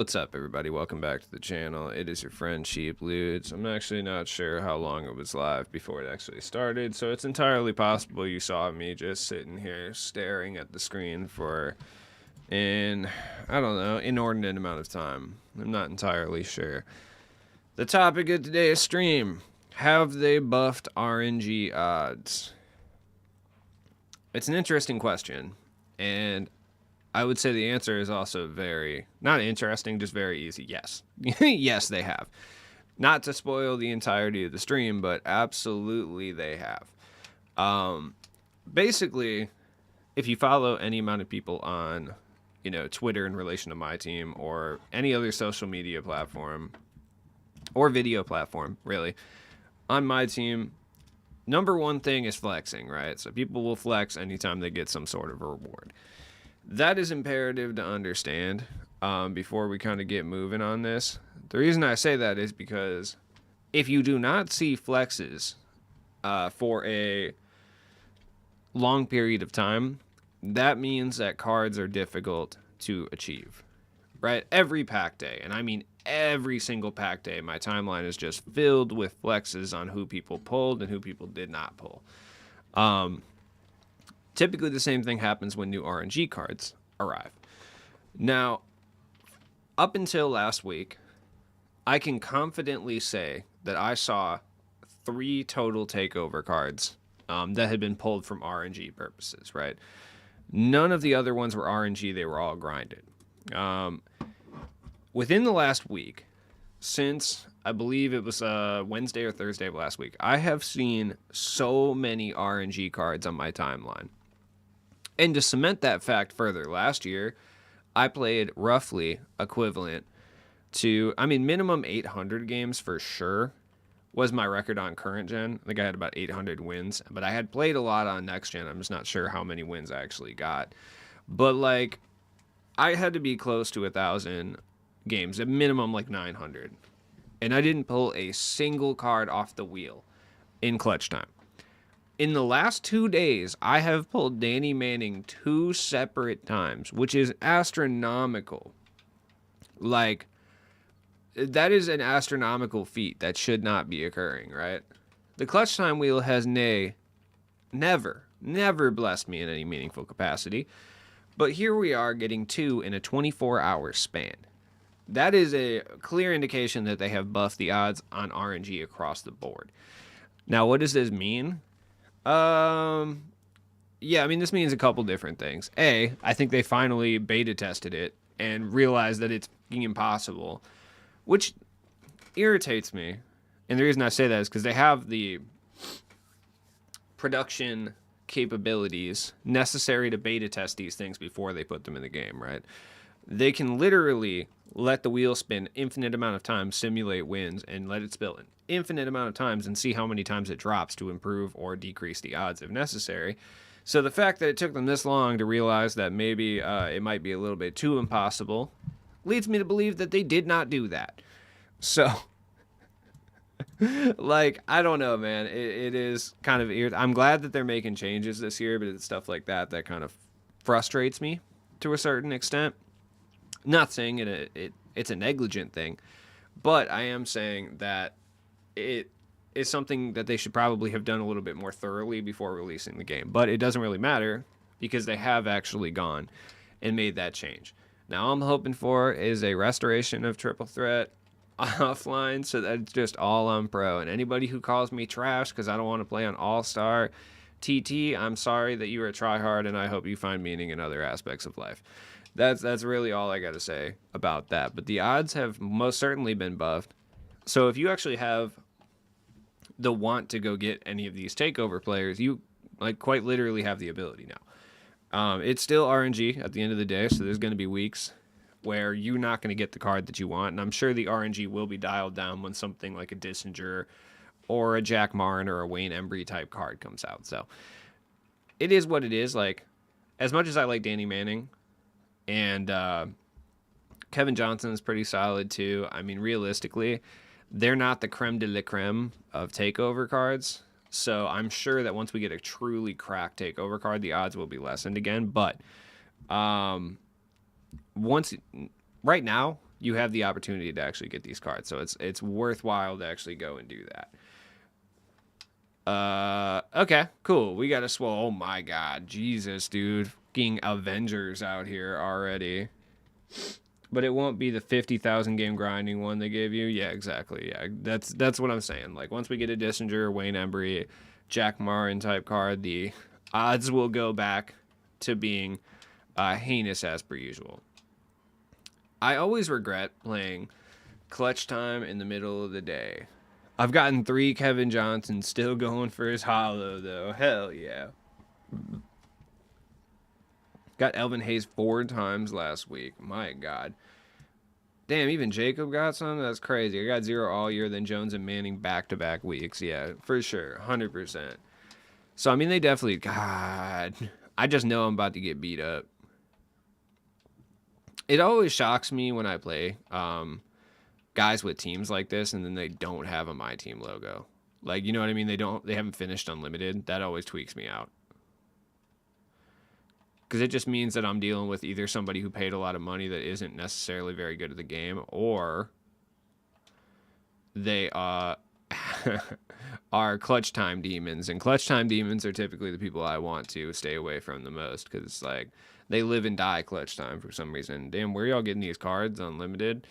What's up, everybody? Welcome back to the channel. It is your friend Cheap Ludes. I'm actually not sure how long it was live before it actually started, so it's entirely possible you saw me just sitting here staring at the screen for I don't know, inordinate amount of time. I'm not entirely sure. The topic of today's stream: have they buffed RNG odds? It's an interesting question, and I would say the answer is also very, not interesting, just very easy. Yes. Yes, they have. Not to spoil the entirety of the stream, but absolutely they have. Basically, if you follow any amount of people on, Twitter in relation to my team or any other social media platform or video platform, really, on my team, number one thing is flexing, right? So people will flex anytime they get some sort of a reward. That is imperative to understand before we kind of get moving on this. The reason I say that is because if you do not see flexes for a long period of time, that means that cards are difficult to achieve, right? Every pack day, and I mean every single pack day, my timeline is just filled with flexes on who people pulled and who people did not pull. Typically, the same thing happens when new RNG cards arrive. Now, up until last week, I can confidently say that I saw 3 total takeover cards that had been pulled from RNG purposes, right? None of the other ones were RNG. They were all grinded. Within the last week, since I believe it was Wednesday or Thursday of last week, I have seen so many RNG cards on my timeline. And to cement that fact further, last year, I played roughly equivalent to, minimum 800 games for sure was my record on current gen. I think I had about 800 wins, but I had played a lot on next gen. I'm just not sure how many wins I actually got. But, I had to be close to 1,000 games, at minimum, 900. And I didn't pull a single card off the wheel in clutch time. In the last 2 days, I have pulled Danny Manning 2 separate times, which is astronomical. That is an astronomical feat that should not be occurring, right? The clutch time wheel has never blessed me in any meaningful capacity. But here we are getting 2 in a 24-hour span. That is a clear indication that they have buffed the odds on RNG across the board. Now, what does this mean? This means a couple different things. A, I think they finally beta tested it and realized that it's impossible, which irritates me. And the reason I say that is because they have the production capabilities necessary to beta test these things before they put them in the game, right? They can literally let the wheel spin infinite amount of times, simulate wins, and let it spill an infinite amount of times and see how many times it drops to improve or decrease the odds if necessary. So the fact that it took them this long to realize that maybe it might be a little bit too impossible leads me to believe that they did not do that. So, I don't know, man. It is kind of weird. I'm glad that they're making changes this year, but it's stuff like that that kind of frustrates me to a certain extent. Not saying it's a negligent thing, but I am saying that it is something that they should probably have done a little bit more thoroughly before releasing the game. But it doesn't really matter because they have actually gone and made that change. Now, all I'm hoping for is a restoration of Triple Threat offline so that it's just all on Pro. And anybody who calls me trash because I don't want to play on All-Star TT, I'm sorry that you are a tryhard, and I hope you find meaning in other aspects of life. That's really all I got to say about that. But the odds have most certainly been buffed. So if you actually have the want to go get any of these takeover players, you quite literally have the ability now. It's still RNG at the end of the day, so there's going to be weeks where you're not going to get the card that you want. And I'm sure the RNG will be dialed down when something like a Dissinger or a Jack Marin or a Wayne Embry type card comes out. So it is what it is. As much as I like Danny Manning, and Kevin Johnson is pretty solid too. Realistically, they're not the creme de la creme of takeover cards. So I'm sure that once we get a truly cracked takeover card, the odds will be lessened again. But right now, you have the opportunity to actually get these cards. So it's worthwhile to actually go and do that. Okay, cool. We got a swole. Oh my god, Jesus, dude, fucking Avengers out here already. But it won't be the 50,000 game grinding one they gave you. Yeah, exactly. Yeah, that's what I'm saying. Like once we get a Dissinger, Wayne Embry, Jack Marin type card, the odds will go back to being heinous as per usual. I always regret playing clutch time in the middle of the day. I've gotten 3 Kevin Johnson, still going for his hollow, though. Hell yeah. Got Elvin Hayes 4 times last week. My God. Damn, even Jacob got some? That's crazy. I got 0 all year, then Jones and Manning back-to-back weeks. Yeah, for sure. 100%. So, I mean, they definitely... God. I just know I'm about to get beat up. It always shocks me when I play... guys with teams like this and then they don't have a My Team logo. Like, you know what I mean? They haven't finished Unlimited. That always tweaks me out. Because it just means that I'm dealing with either somebody who paid a lot of money that isn't necessarily very good at the game, or they are clutch time demons. And clutch time demons are typically the people I want to stay away from the most, because like they live and die clutch time for some reason. Damn, where y'all getting these cards Unlimited?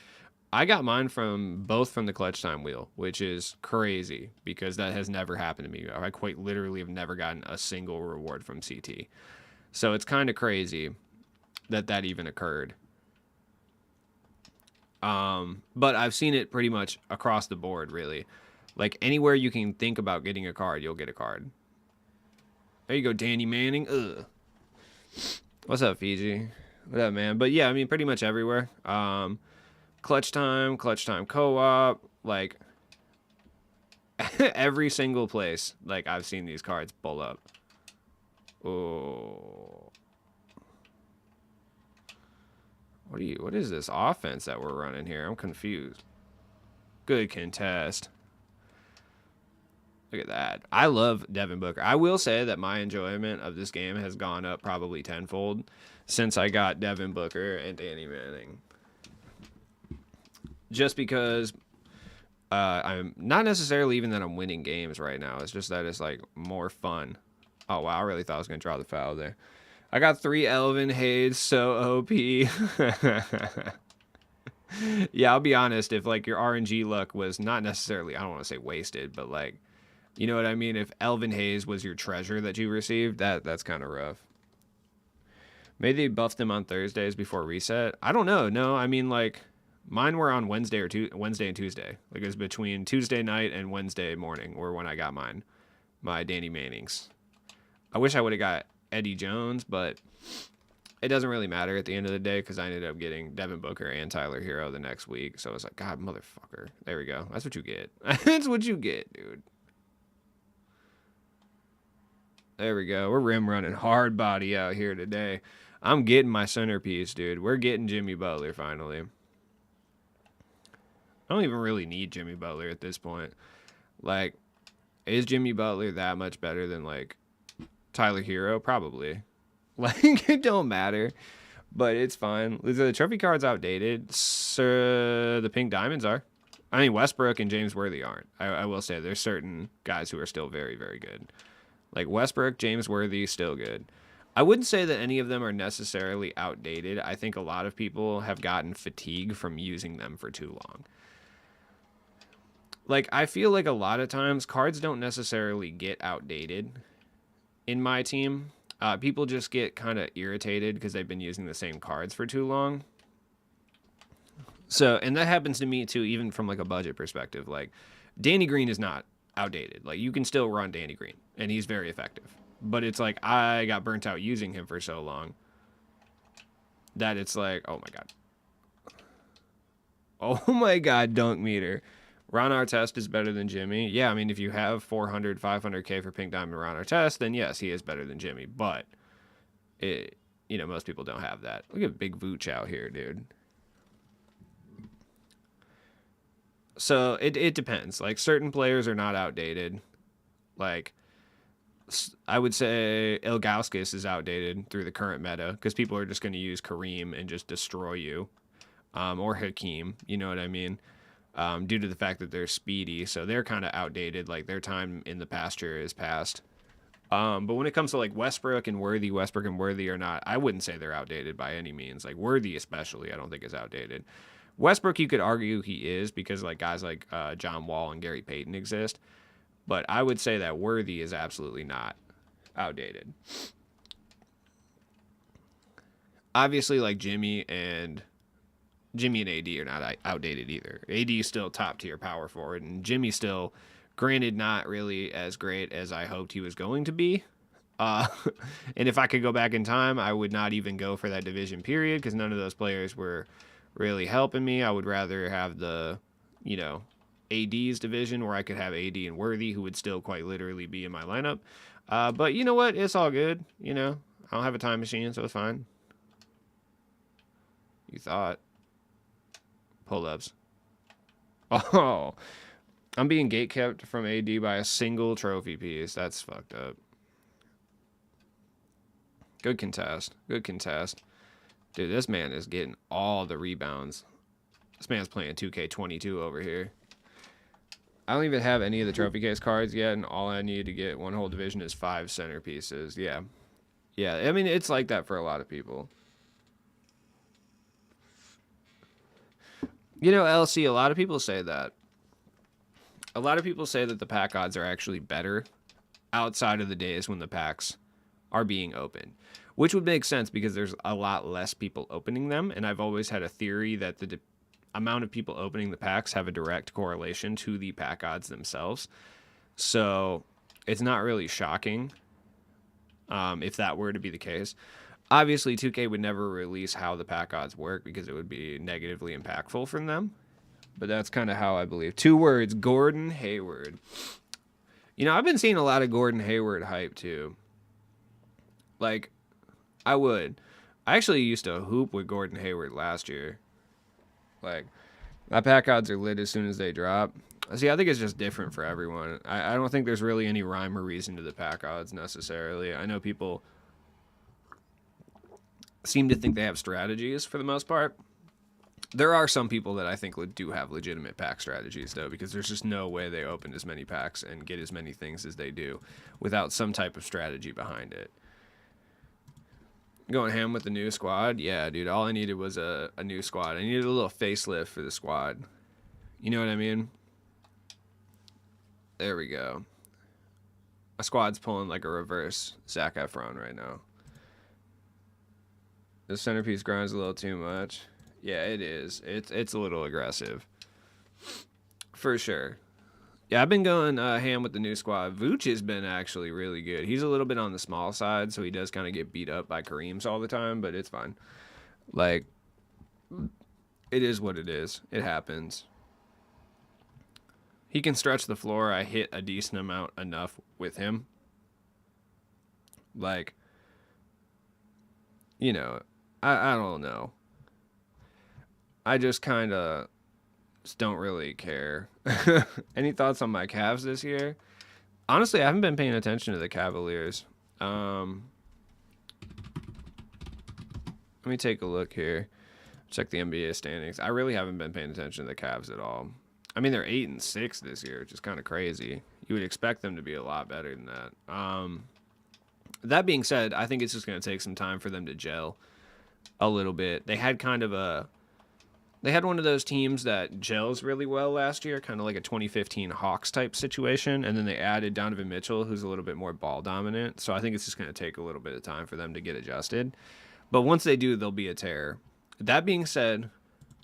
I got mine from the clutch time wheel, which is crazy because that has never happened to me. I quite literally have never gotten a single reward from CT. So it's kind of crazy that even occurred. But I've seen it pretty much across the board, really. Like anywhere you can think about getting a card, you'll get a card. There you go, Danny Manning. Ugh. What's up, Fiji? What up, man? But yeah, I mean, pretty much everywhere. Clutch time co-op, like every single place, like I've seen these cards pull up. Oh, what is this offense that we're running here? I'm confused. Good contest. Look at that. I love Devin Booker. I will say that my enjoyment of this game has gone up probably tenfold since I got Devin Booker and Danny Manning. Just because I'm not necessarily even that I'm winning games right now. It's just that it's like more fun. Oh, wow. I really thought I was going to draw the foul there. I got 3 Elvin Hayes, so OP. Yeah, I'll be honest. If like your RNG luck was not necessarily, I don't want to say wasted, but like, you know what I mean? If Elvin Hayes was your treasure that you received, that's kind of rough. Maybe they buffed them on Thursdays before reset. I don't know. No, I mean like... Mine were on Wednesday and Tuesday. Like it was between Tuesday night and Wednesday morning were when I got mine. My Danny Mannings. I wish I would have got Eddie Jones, but it doesn't really matter at the end of the day because I ended up getting Devin Booker and Tyler Hero the next week. So I was like, God, motherfucker. There we go. That's what you get. That's what you get, dude. There we go. We're rim running hard body out here today. I'm getting my centerpiece, dude. We're getting Jimmy Butler finally. I don't even really need Jimmy Butler at this point. Like, is Jimmy Butler that much better than, like, Tyler Hero? Probably. Like, it don't matter. But it's fine. The trophy card's outdated. So the pink diamonds are. I mean, Westbrook and James Worthy aren't. I will say there's certain guys who are still very, very good. Like, Westbrook, James Worthy, still good. I wouldn't say that any of them are necessarily outdated. I think a lot of people have gotten fatigue from using them for too long. Like, I feel like a lot of times cards don't necessarily get outdated in my team. People just get kind of irritated because they've been using the same cards for too long. So, and that happens to me too, even from like a budget perspective. Like, Danny Green is not outdated. Like, you can still run Danny Green, and he's very effective. But it's like, I got burnt out using him for so long that it's like, oh my God. Oh my God, dunk meter. Ron Artest is better than Jimmy. Yeah, I mean, if you have 400, 500K for Pink Diamond Ron Artest, then yes, he is better than Jimmy. But, most people don't have that. Look at Big Vooch out here, dude. So, it depends. Like, certain players are not outdated. Like, I would say Ilgauskas is outdated through the current meta because people are just going to use Kareem and just destroy you. or Hakeem. You know what I mean? Due to the fact that they're speedy, so they're kind of outdated. Like their time in the pasture is past. But when it comes to like Westbrook and Worthy are not, I wouldn't say they're outdated by any means. Like Worthy especially, I don't think is outdated. Westbrook, you could argue he is because like guys like John Wall and Gary Payton exist. But I would say that Worthy is absolutely not outdated. Obviously, like Jimmy and AD are not outdated either. AD is still top tier power forward, and Jimmy still, granted, not really as great as I hoped he was going to be. Uh, and if I could go back in time, I would not even go for that division period because none of those players were really helping me. I would rather have the, AD's division where I could have AD and Worthy, who would still quite literally be in my lineup. But you know what? It's all good. I don't have a time machine, so it's fine. You thought. Pull-ups. Oh, I'm being gatekept from AD by a single trophy piece. That's fucked up. Good contest. Dude, this man is getting all the rebounds. This man's playing 2K22 over here. I don't even have any of the trophy case cards yet, and all I need to get one whole division is 5 centerpieces. Yeah. I mean, it's like that for a lot of people. LC, a lot of people say that. A lot of people say that the pack odds are actually better outside of the days when the packs are being opened, which would make sense because there's a lot less people opening them. And I've always had a theory that the amount of people opening the packs have a direct correlation to the pack odds themselves. So it's not really shocking if that were to be the case. Obviously, 2K would never release how the pack odds work because it would be negatively impactful from them. But that's kind of how I believe. 2 words, Gordon Hayward. I've been seeing a lot of Gordon Hayward hype too. Like, I actually used to hoop with Gordon Hayward last year. Like, my pack odds are lit as soon as they drop. See, I think it's just different for everyone. I don't think there's really any rhyme or reason to the pack odds necessarily. I know people seem to think they have strategies for the most part. There are some people that I think do have legitimate pack strategies, though, because there's just no way they open as many packs and get as many things as they do without some type of strategy behind it. Going ham with the new squad? Yeah, dude, all I needed was a new squad. I needed a little facelift for the squad. You know what I mean? There we go. My squad's pulling like a reverse Zac Efron right now. The centerpiece grind's a little too much. Yeah, it is. It's a little aggressive. For sure. Yeah, I've been going ham with the new squad. Vooch has been actually really good. He's a little bit on the small side, so he does kind of get beat up by Kareems all the time, but it's fine. Like, it is what it is. It happens. He can stretch the floor. I hit a decent amount enough with him. Like, I don't know. I just kind of don't really care. Any thoughts on my Cavs this year? Honestly, I haven't been paying attention to the Cavaliers. Let me take a look here. Check the NBA standings. I really haven't been paying attention to the Cavs at all. I mean, they're 8-6 this year, which is kind of crazy. You would expect them to be a lot better than that. That being said, I think it's just going to take some time for them to gel a little bit. They had one of those teams that gels really well last year, kind of like a 2015 Hawks type situation, and then they added Donovan Mitchell, who's a little bit more ball dominant. So I think it's just going to take a little bit of time for them to get adjusted. But once they do, they'll be a terror. That being said,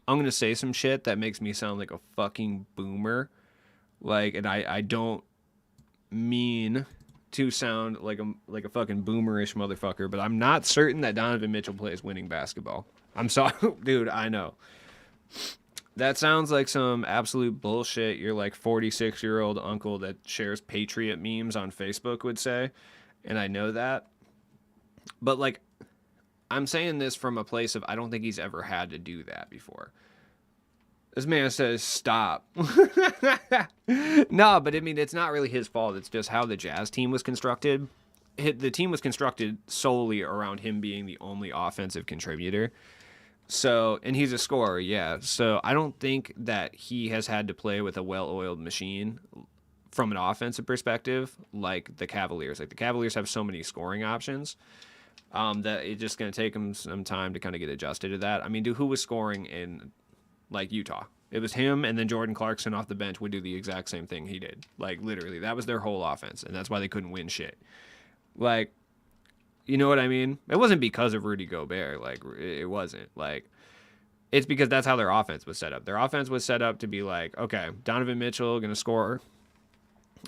I'm going to say some shit that makes me sound like a fucking boomer. And I don't mean to sound like a fucking boomerish motherfucker, but I'm not certain that Donovan Mitchell plays winning basketball. I'm sorry, dude, I know. That sounds like some absolute bullshit your 46-year-old uncle that shares Patriot memes on Facebook would say, and I know that. But I'm saying this from a place of I don't think he's ever had to do that before. This man says stop. No, but I mean, it's not really his fault. It's just how the Jazz team was constructed. The team was constructed solely around him being the only offensive contributor. So, and he's a scorer, yeah. So I don't think that he has had to play with a well-oiled machine from an offensive perspective like the Cavaliers. Like the Cavaliers have so many scoring options that it's just going to take him some time to kind of get adjusted to that. I mean, dude, who was scoring in like Utah? It was him, and then Jordan Clarkson off the bench would do the exact same thing he did. Like literally, that was their whole offense, and that's why they couldn't win shit. Like, you know what I mean? It wasn't because of Rudy Gobert. Like, it wasn't. Like, it's because that's how their offense was set up. Their offense was set up to be like, okay, Donovan Mitchell going to score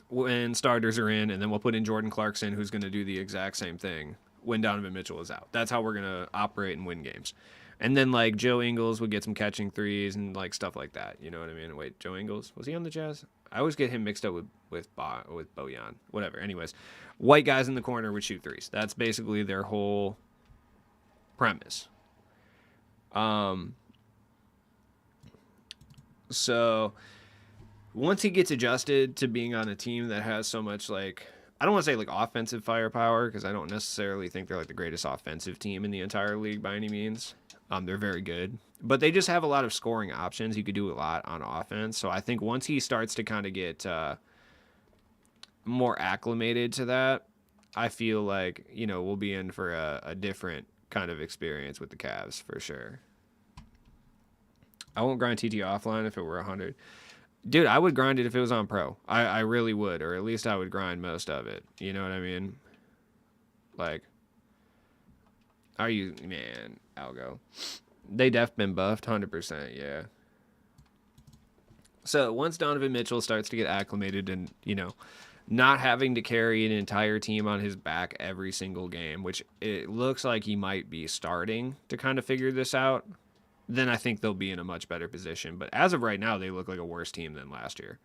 when starters are in, and then we'll put in Jordan Clarkson, who's going to do the exact same thing when Donovan Mitchell is out. That's how we're going to operate and win games. And then, like, Joe Ingles would get some catching threes and, like, stuff like that. You know what I mean? Wait, Joe Ingles? Was he on the Jazz? I always get him mixed up with Bojan. Whatever. Anyways, white guys in the corner would shoot threes. That's basically their whole premise. So once he gets adjusted to being on a team that has so much, like, I don't want to say like offensive firepower, because I don't necessarily think they're like the greatest offensive team in the entire league by any means. They're very good, but they just have a lot of scoring options. You could do a lot on offense. So I think once he starts to kind of get more acclimated to that, I feel like, you know, we'll be in for a different kind of experience with the Cavs for sure. I won't grind TT offline if it were 100. Dude, I would grind it if it was on pro. I really would, or at least I would grind most of it. You know what I mean? Like, are you, man, Algo. They def been buffed, 100%, yeah. So once Donovan Mitchell starts to get acclimated and, you know, not having to carry an entire team on his back every single game, which it looks like he might be starting to kind of figure this out, then I think they'll be in a much better position. But as of right now, they look like a worse team than last year,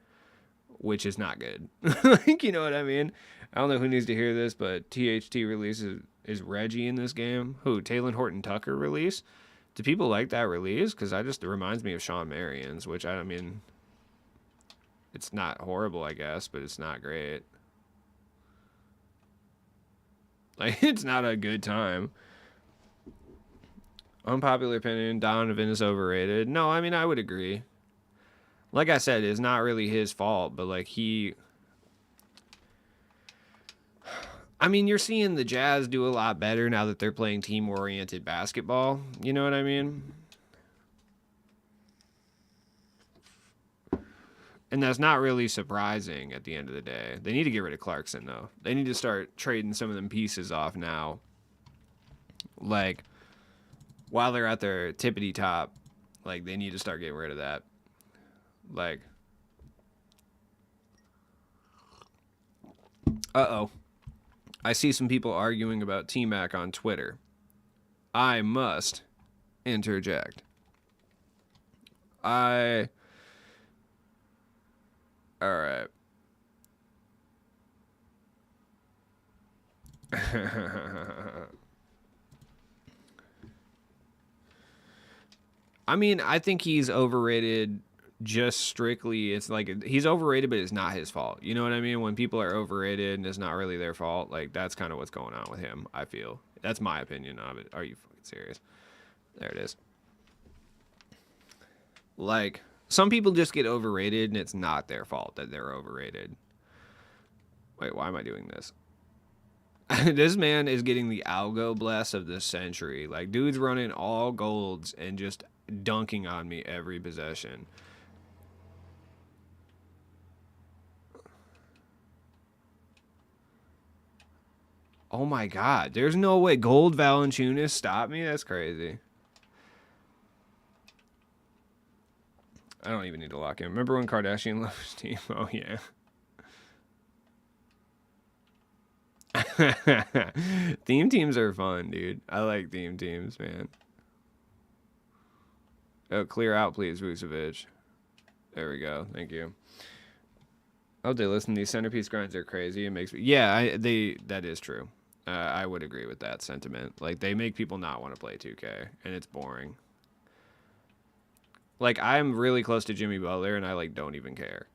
which is not good. Like, you know what I mean? I don't know who needs to hear this, but THT releases is Reggie in this game. Who? Taylor Horton Tucker release? Do people like that release? Because it reminds me of Sean Marion's, which I mean, it's not horrible, I guess, but it's not great. Like, it's not a good time. Unpopular opinion, Donovan is overrated. No, I mean, I would agree. Like I said, it's not really his fault, but like I mean, you're seeing the Jazz do a lot better now that they're playing team-oriented basketball. You know what I mean? And that's not really surprising at the end of the day. They need to get rid of Clarkson, though. They need to start trading some of them pieces off now. Like, while they're at their tippity top, like, they need to start getting rid of that. Like, uh-oh. I see some people arguing about T-Mac on Twitter. I must interject. Alright. I mean, I think he's overrated just strictly. It's like he's overrated, but it's not his fault. You know what I mean? When people are overrated and it's not really their fault, like that's kind of what's going on with him, I feel. That's my opinion of it. Are you fucking serious? There it is. Like, some people just get overrated and it's not their fault that they're overrated. Wait, why am I doing this? This man is getting the algo bless of the century. Like, dude's running all golds and just dunking on me every possession. Oh my god, there's no way Gold Valanciunas stopped me? That's crazy. I don't even need to lock in. Remember when Kardashian left his team? Oh yeah. Theme teams are fun, dude. I like theme teams, man. Oh, clear out, please, Vucevic. There we go. Thank you. Oh, they listen. These centerpiece grinds are crazy. It makes me. Yeah, that is true. I would agree with that sentiment. Like, they make people not want to play 2K, and it's boring. Like, I'm really close to Jimmy Butler, and I like don't even care.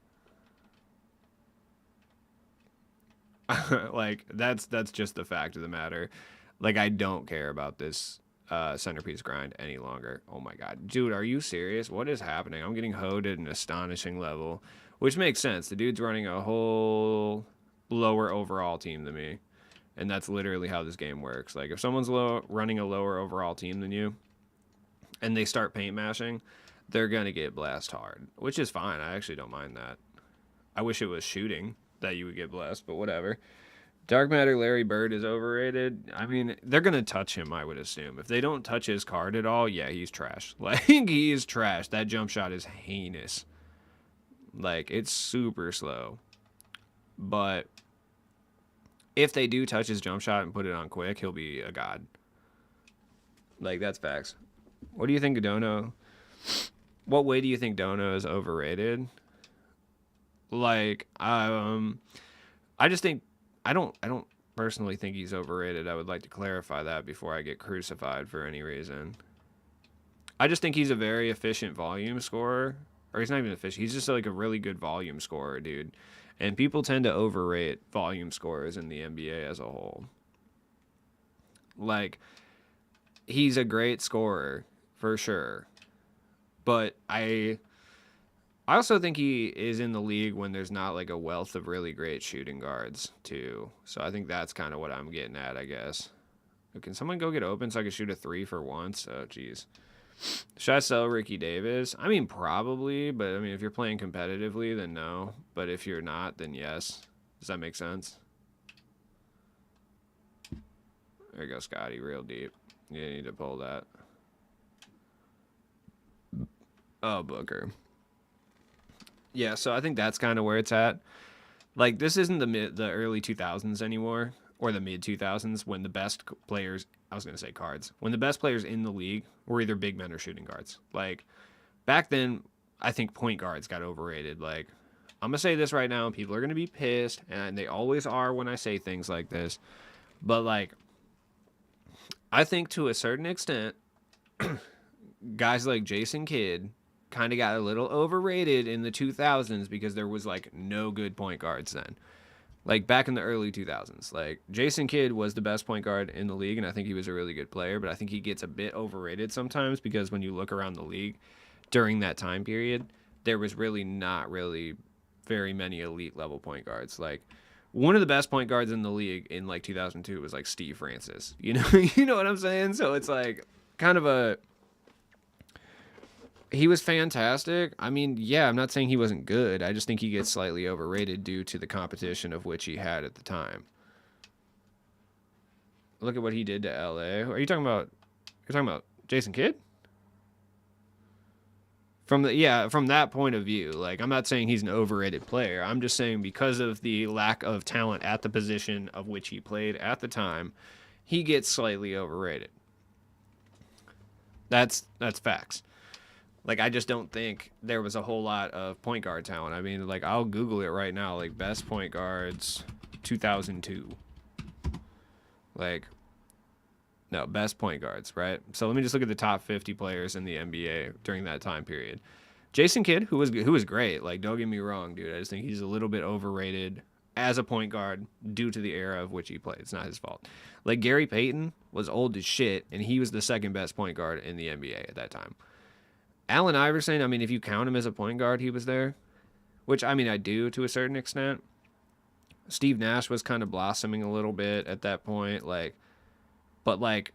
Like, that's just the fact of the matter. Like, I don't care about this centerpiece grind any longer. Oh my god, dude, are you serious? What is happening? I'm getting hoed at an astonishing level, which makes sense. The dude's running a whole lower overall team than me, and that's literally how this game works. Like if someone's running a lower overall team than you, and they start paint mashing, they're gonna get blessed hard, which is fine. I actually don't mind that. I wish it was shooting that you would get blessed, but whatever. Dark Matter Larry Bird is overrated. I mean, they're going to touch him, I would assume. If they don't touch his card at all, yeah, he's trash. Like, he is trash. That jump shot is heinous. Like, it's super slow. But if they do touch his jump shot and put it on quick, he'll be a god. Like, that's facts. What do you think of Dono? What way do you think Dono is overrated? Like, I just think I don't personally think he's overrated. I would like to clarify that before I get crucified for any reason. I just think he's a very efficient volume scorer. Or he's not even efficient. He's just like a really good volume scorer, dude. And people tend to overrate volume scorers in the NBA as a whole. Like, he's a great scorer, for sure. But I also think he is in the league when there's not like a wealth of really great shooting guards too. So I think that's kind of what I'm getting at, I guess. Can someone go get open so I can shoot a 3 for once? Oh, jeez. Should I sell Ricky Davis? I mean, probably, but I mean, if you're playing competitively, then no. But if you're not, then yes. Does that make sense? There you go, Scotty, real deep. You need to pull that. Oh, Booker. Yeah, so I think that's kind of where it's at. Like, this isn't the early 2000s anymore, or the mid 2000s, when the best players, I was going to say cards, when the best players in the league were either big men or shooting guards. Like, back then, I think point guards got overrated. Like, I'm going to say this right now, and people are going to be pissed, and they always are when I say things like this. But, like, I think to a certain extent, guys like Jason Kidd kind of got a little overrated in the 2000s because there was like no good point guards then. Like back in the early 2000s, like Jason Kidd was the best point guard in the league, and I think he was a really good player, but I think he gets a bit overrated sometimes because when you look around the league during that time period, there was really not really very many elite level point guards. Like one of the best point guards in the league in like 2002 was like Steve Francis. You know what I'm saying? So it's like kind of a, he was fantastic. I mean, yeah, I'm not saying he wasn't good. I just think he gets slightly overrated due to the competition of which he had at the time. Look at what he did to LA. Are you talking about? You're talking about Jason Kidd? From that point of view, like I'm not saying he's an overrated player. I'm just saying because of the lack of talent at the position of which he played at the time, he gets slightly overrated. That's facts. Like, I just don't think there was a whole lot of point guard talent. I mean, like, I'll Google it right now. Like, best point guards, 2002. Like, no, best point guards, right? So let me just look at the top 50 players in the NBA during that time period. Jason Kidd, who was great. Like, don't get me wrong, dude. I just think he's a little bit overrated as a point guard due to the era of which he played. It's not his fault. Like, Gary Payton was old as shit, and he was the second best point guard in the NBA at that time. Allen Iverson, I mean, if you count him as a point guard, he was there. Which, I mean, I do to a certain extent. Steve Nash was kind of blossoming a little bit at that point. Like, but, like,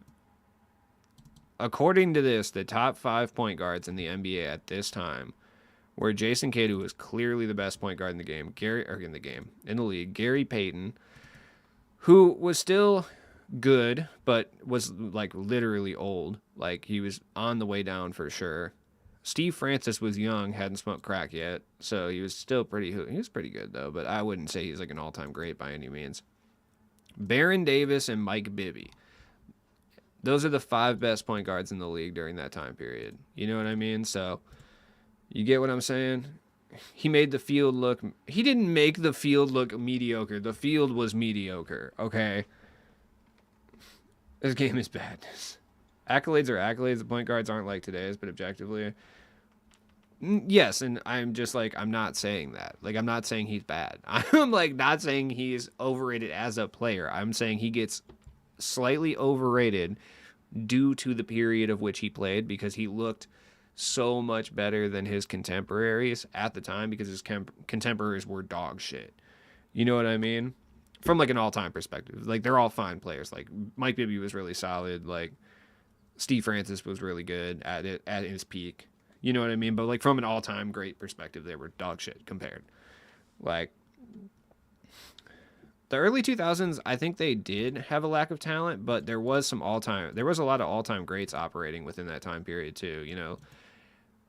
according to this, the top 5 point guards in the NBA at this time were Jason Kidd, who was clearly the best point guard in the game, in the league, Gary Payton, who was still good, but was, like, literally old. Like, he was on the way down for sure. Steve Francis was young, hadn't smoked crack yet, so he was still he was pretty good, though, but I wouldn't say he's like an all-time great by any means. Baron Davis and Mike Bibby. Those are the 5 best point guards in the league during that time period. You know what I mean? So, you get what I'm saying? He made the field look... He didn't make the field look mediocre. The field was mediocre, okay? This game is bad. Accolades are accolades. The point guards aren't like today's, but objectively... Yes, and I'm just like, I'm not saying that. Like, I'm not saying he's bad. I'm like not saying he's overrated as a player. I'm saying he gets slightly overrated due to the period of which he played, because he looked so much better than his contemporaries at the time, because his contemporaries were dog shit. You know what I mean? From like an all-time perspective. Like, they're all fine players. Like, Mike Bibby was really solid. Like, Steve Francis was really good at it at his peak. You know what I mean? But like, from an all-time great perspective, they were dog shit compared. Like, the early 2000s, I think they did have a lack of talent, but there was a lot of all-time greats operating within that time period too. You know,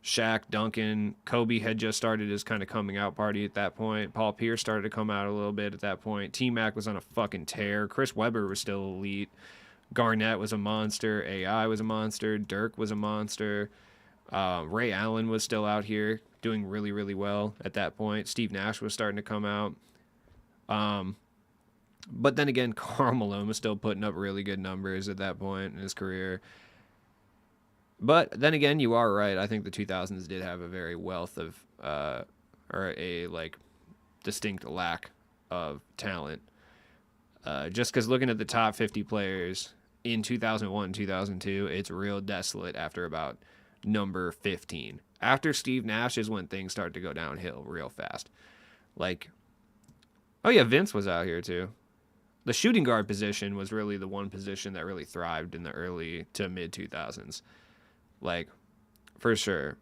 Shaq, Duncan, Kobe had just started his kind of coming out party at that point. Paul Pierce started to come out a little bit at that point. T-Mac was on a fucking tear. Chris Webber was still elite. Garnett was a monster. AI was a monster. Dirk was a monster. Ray Allen was still out here doing really, really well at that point. Steve Nash was starting to come out. But then again, Karl Malone was still putting up really good numbers at that point in his career. But then again, you are right. I think the 2000s did have a very wealth of, or a like distinct lack of talent. Just because looking at the top 50 players in 2001, 2002, it's real desolate after about number 15. After Steve Nash is when things start to go downhill real fast. Like, oh yeah, Vince was out here too. The shooting guard position was really the one position that really thrived in the early to mid 2000s. Like, for sure.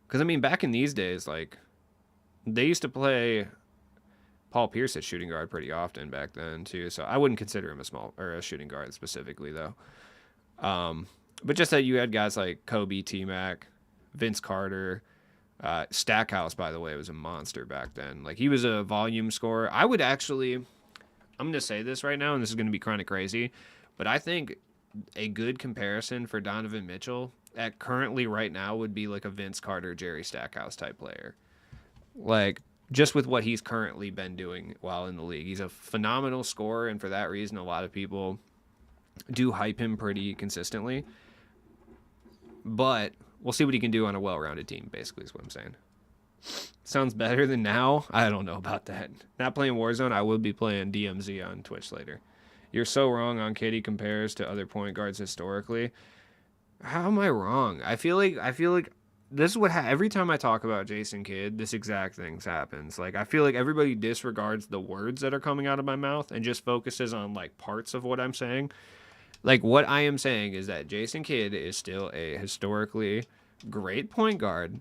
Because, I mean, back in these days, like, they used to play Paul Pierce at shooting guard pretty often back then, too. So I wouldn't consider him a shooting guard specifically, though. But just that you had guys like Kobe, T-Mac, Vince Carter. Stackhouse, by the way, was a monster back then. Like, he was a volume scorer. I'm going to say this right now, and this is going to be kind of crazy, but I think a good comparison for Donovan Mitchell at currently right now would be like a Vince Carter, Jerry Stackhouse type player. Like, just with what he's currently been doing while in the league. He's a phenomenal scorer, and for that reason, a lot of people do hype him pretty consistently. But we'll see what he can do on a well-rounded team, basically, is what I'm saying. Sounds better than now? I don't know about that. Not playing Warzone, I will be playing DMZ on Twitch later. You're so wrong on KD compares to other point guards historically. How am I wrong? I feel like this is what every time I talk about Jason Kidd, this exact thing happens. Like, I feel like everybody disregards the words that are coming out of my mouth and just focuses on like parts of what I'm saying. Like, what I am saying is that Jason Kidd is still a historically great point guard.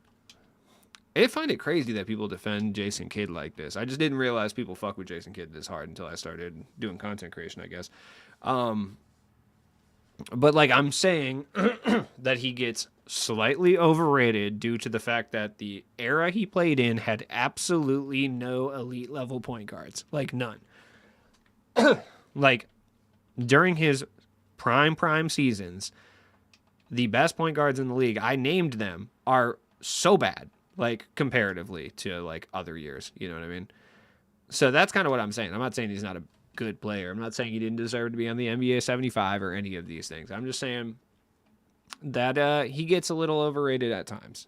I find it crazy that people defend Jason Kidd like this. I just didn't realize people fuck with Jason Kidd this hard until I started doing content creation, I guess. But like, I'm saying that he gets slightly overrated due to the fact that the era he played in had absolutely no elite level point guards. Like, none. Like, during his prime seasons, the best point guards in the league, I named them, are so bad. Like, comparatively to, like, other years. You know what I mean? So that's kind of what I'm saying. I'm not saying he's not a good player. I'm not saying he didn't deserve to be on the NBA 75 or any of these things. I'm just saying that he gets a little overrated at times.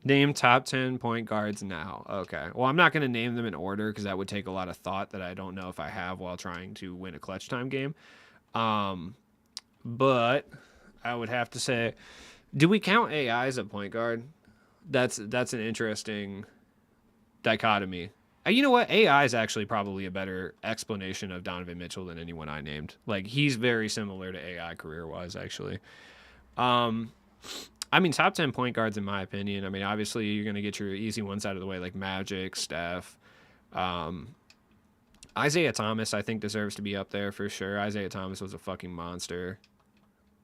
Name top 10 point guards now. Okay. Well, I'm not going to name them in order because that would take a lot of thought that I don't know if I have while trying to win a clutch time game. But I would have to say, do we count AI as a point guard? That's an interesting dichotomy. You know what? AI is actually probably a better explanation of Donovan Mitchell than anyone I named. Like, he's very similar to AI career-wise, actually. I mean, top 10 point guards, in my opinion. I mean, obviously, you're going to get your easy ones out of the way, like Magic, Steph. Isaiah Thomas, I think, deserves to be up there for sure. Isaiah Thomas was a fucking monster.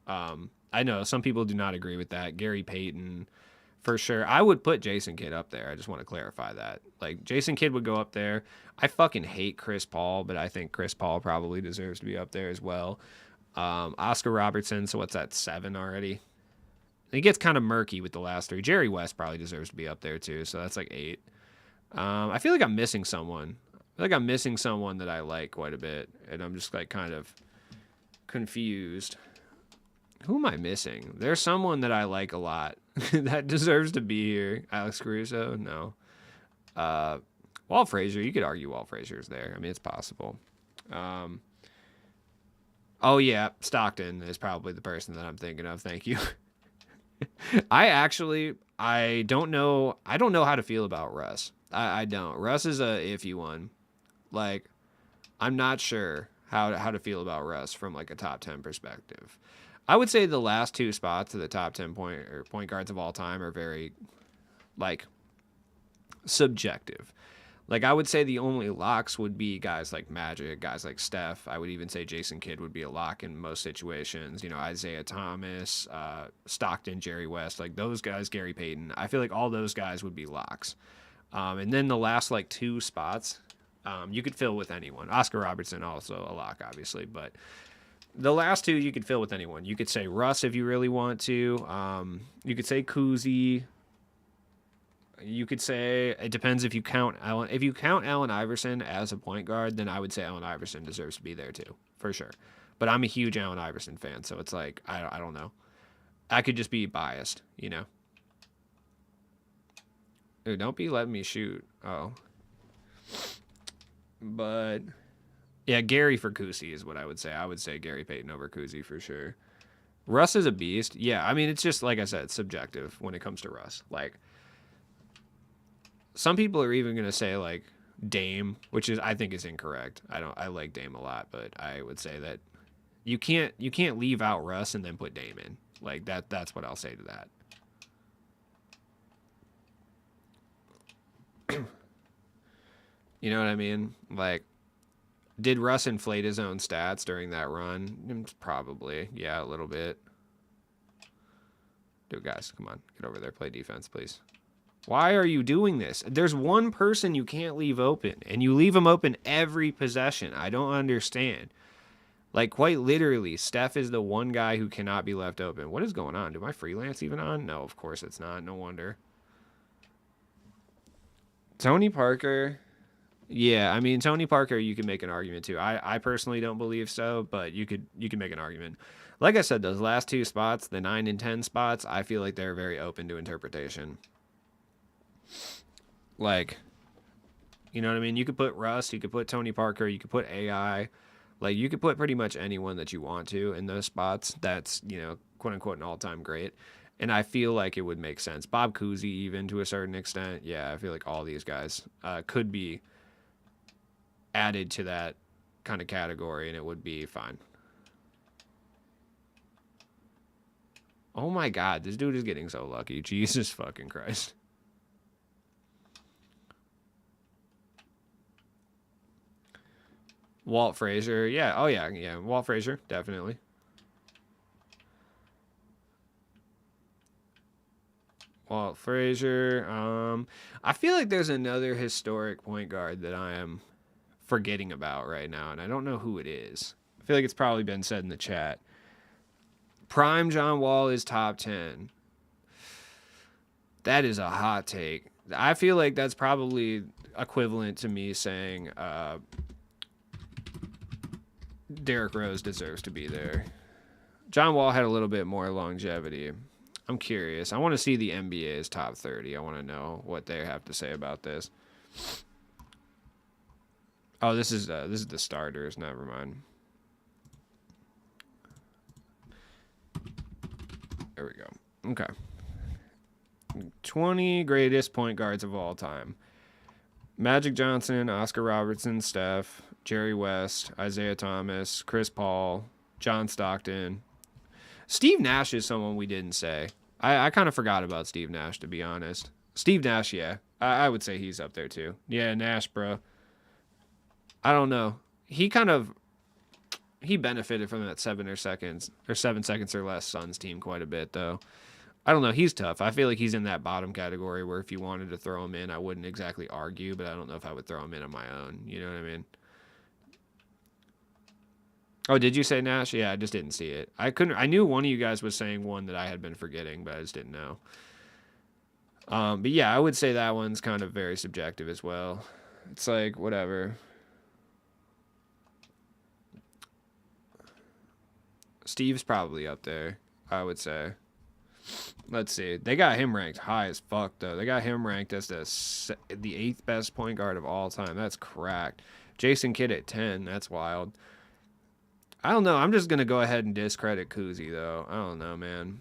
I know some people do not agree with that. Gary Payton, for sure. I would put Jason Kidd up there. I just want to clarify that. Like, Jason Kidd would go up there. I fucking hate Chris Paul, but I think Chris Paul probably deserves to be up there as well. Oscar Robertson, so what's that, 7 already? It gets kind of murky with the last 3. Jerry West probably deserves to be up there too, so that's like 8. I feel like I'm missing someone. I feel like I'm missing someone that I like quite a bit, and I'm just like kind of confused. Who am I missing? There's someone that I like a lot that deserves to be here. Alex Caruso? No. Walt Frazier. You could argue Walt Frazier's there. I mean, it's possible. Oh yeah, Stockton is probably the person that I'm thinking of. Thank you. I don't know. I don't know how to feel about Russ. I don't. Russ is a iffy one. Like, I'm not sure how to feel about Russ from like a top 10 perspective. I would say the last two spots of the top 10 point guards of all time are very like subjective. Like, I would say the only locks would be guys like Magic, guys like Steph. I would even say Jason Kidd would be a lock in most situations. You know, Isaiah Thomas, Stockton, Jerry West, like those guys, Gary Payton. I feel like all those guys would be locks. And then the last like two spots, you could fill with anyone. Oscar Robertson also a lock, obviously, but the last two you could fill with anyone. You could say Russ if you really want to. You could say Kuzi. You could say it depends if you count Allen. If you count Allen Iverson as a point guard, then I would say Allen Iverson deserves to be there too, for sure. But I'm a huge Allen Iverson fan, so it's like I don't know. I could just be biased, you know. Dude, don't be letting me shoot. Oh, but yeah, Gary for Kuzi is what I would say. I would say Gary Payton over Kuzi for sure. Russ is a beast. Yeah, I mean it's just like I said, it's subjective when it comes to Russ. Like, some people are even gonna say like Dame, which is I think is incorrect. I like Dame a lot, but I would say that you can't leave out Russ and then put Dame in. Like that's what I'll say to that. You know what I mean? Like, did Russ inflate his own stats during that run? Probably. Yeah, a little bit. Dude, guys, come on. Get over there. Play defense, please. Why are you doing this? There's one person you can't leave open, and you leave him open every possession. I don't understand. Like, quite literally, Steph is the one guy who cannot be left open. What is going on? Do my freelance even on? No, of course it's not. No wonder. Tony Parker. Yeah, I mean, Tony Parker, you can make an argument too. I personally don't believe so, but you can make an argument. Like I said, those last two spots, the 9 and 10 spots, I feel like they're very open to interpretation. Like, you know what I mean? You could put Russ, you could put Tony Parker, you could put AI. Like, you could put pretty much anyone that you want to in those spots. That's, you know, quote unquote, an all-time great. And I feel like it would make sense. Bob Cousy, even to a certain extent. Yeah, I feel like all these guys could be added to that kind of category, and it would be fine. Oh my God, this dude is getting so lucky. Jesus fucking Christ. Walt Frazier, yeah. Oh yeah. Walt Frazier, definitely. Walt Frazier. I feel like there's another historic point guard that I am forgetting about right now, and I don't know who it is. I feel like it's probably been said in the chat. Prime John Wall is top 10. That is a hot take. I feel like that's probably equivalent to me saying Derrick Rose deserves to be there. John Wall had a little bit more longevity. I'm curious. I want to see the NBA's top 30. I want to know what they have to say about this. Oh, this is the starters. Never mind. There we go. Okay. 20 greatest point guards of all time. Magic Johnson, Oscar Robertson, Steph, Jerry West, Isaiah Thomas, Chris Paul, John Stockton. Steve Nash is someone we didn't say. I kind of forgot about Steve Nash, to be honest. Steve Nash, yeah. I would say he's up there too. Yeah, Nash, bro. I don't know. He benefited from that 7 seconds or less Suns team quite a bit, though. I don't know. He's tough. I feel like he's in that bottom category where if you wanted to throw him in, I wouldn't exactly argue, but I don't know if I would throw him in on my own. You know what I mean? Oh, did you say Nash? Yeah, I just didn't see it. I knew one of you guys was saying one that I had been forgetting, but I just didn't know. But yeah, I would say that one's kind of very subjective as well. It's like, whatever. Steve's probably up there, I would say. Let's see. They got him ranked high as fuck, though. They got him ranked as the 8th best point guard of all time. That's cracked. Jason Kidd at 10. That's wild. I don't know. I'm just going to go ahead and discredit Kuzi, though. I don't know, man.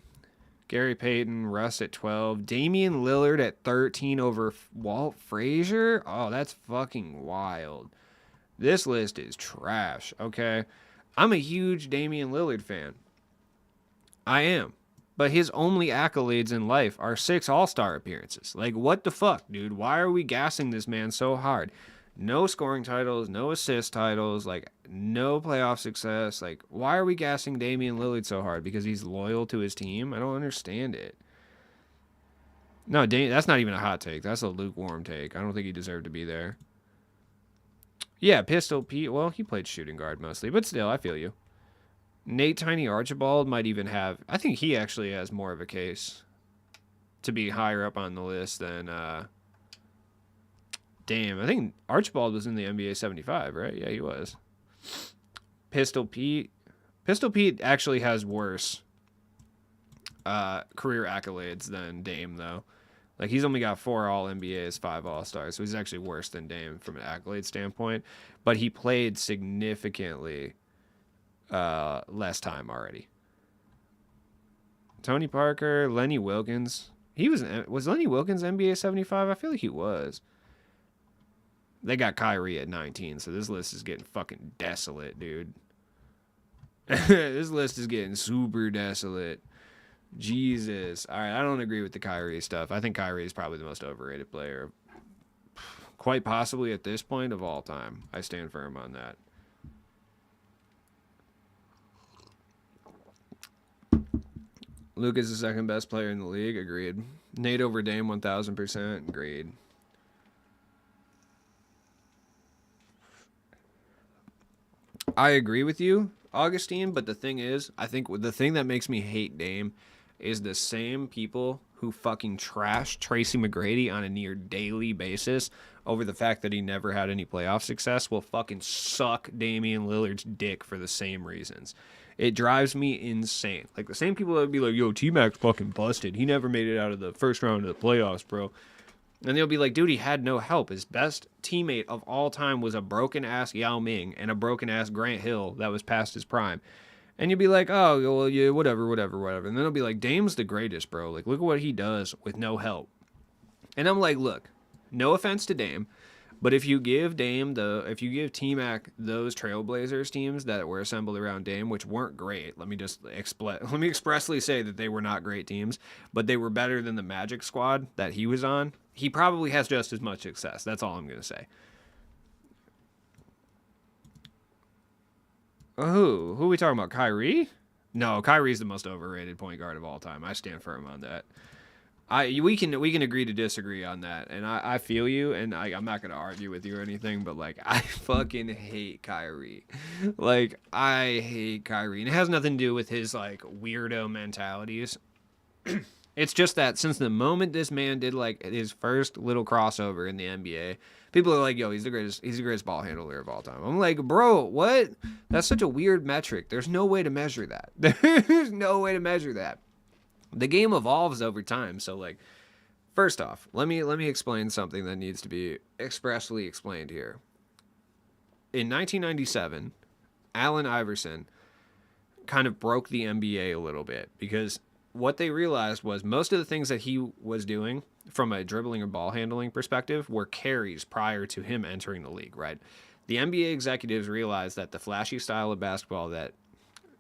Gary Payton, Russ at 12. Damian Lillard at 13 over Walt Frazier? Oh, that's fucking wild. This list is trash, okay? I'm a huge Damian Lillard fan. I am. But his only accolades in life are 6 All-Star appearances. Like, what the fuck, dude? Why are we gassing this man so hard? No scoring titles, no assist titles, like, no playoff success. Like, why are we gassing Damian Lillard so hard? Because he's loyal to his team? I don't understand it. No, that's not even a hot take. That's a lukewarm take. I don't think he deserved to be there. Yeah, Pistol Pete. Well, he played shooting guard mostly, but still, I feel you. Nate Tiny Archibald might even have... I think he actually has more of a case to be higher up on the list than... Damn, I think Archibald was in the NBA 75, right? Yeah, he was. Pistol Pete. Pistol Pete actually has worse career accolades than Dame, though. Like, he's only got 4 All-NBAs, 5 All-Stars, so he's actually worse than Dame from an accolade standpoint. But he played significantly less time already. Tony Parker, Lenny Wilkins. Was Lenny Wilkins NBA 75? I feel like he was. They got Kyrie at 19, so this list is getting fucking desolate, dude. This list is getting super desolate. Jesus. All right, I don't agree with the Kyrie stuff. I think Kyrie is probably the most overrated player, quite possibly at this point of all time. I stand firm on that. Luke is the second best player in the league. Agreed. Nate over Dame 1,000%. Agreed. I agree with you, Augustine, but the thing is, I think the thing that makes me hate Dame is the same people who fucking trash Tracy McGrady on a near daily basis over the fact that he never had any playoff success will fucking suck Damian Lillard's dick for the same reasons. It drives me insane. Like, the same people that would be like, yo, T-Mac's fucking busted. He never made it out of the first round of the playoffs, bro. And they'll be like, dude, he had no help. His best teammate of all time was a broken-ass Yao Ming and a broken-ass Grant Hill that was past his prime. And you'll be like, oh, well, yeah, whatever. And then they'll be like, Dame's the greatest, bro. Like, look at what he does with no help. And I'm like, look, no offense to Dame, but if you give T-Mac those Trailblazers teams that were assembled around Dame, which weren't great, let me expressly say that they were not great teams, but they were better than the Magic squad that he was on. He probably has just as much success. That's all I'm going to say. Who are we talking about? Kyrie? No, Kyrie's the most overrated point guard of all time. I stand firm on that. We can agree to disagree on that, and I feel you, and I'm not gonna argue with you or anything, but like I fucking hate Kyrie. Like, I hate Kyrie, and it has nothing to do with his like weirdo mentalities. It's just that since the moment this man did like his first little crossover in the NBA, people are like, yo, he's the greatest ball handler of all time. I'm like, bro, what? That's such a weird metric. There's no way to measure that. There's no way to measure that. The game evolves over time. So like, first off, let me explain something that needs to be expressly explained here. In 1997, Allen Iverson kind of broke the NBA a little bit because what they realized was most of the things that he was doing from a dribbling or ball handling perspective were carries prior to him entering the league, right? The NBA executives realized that the flashy style of basketball that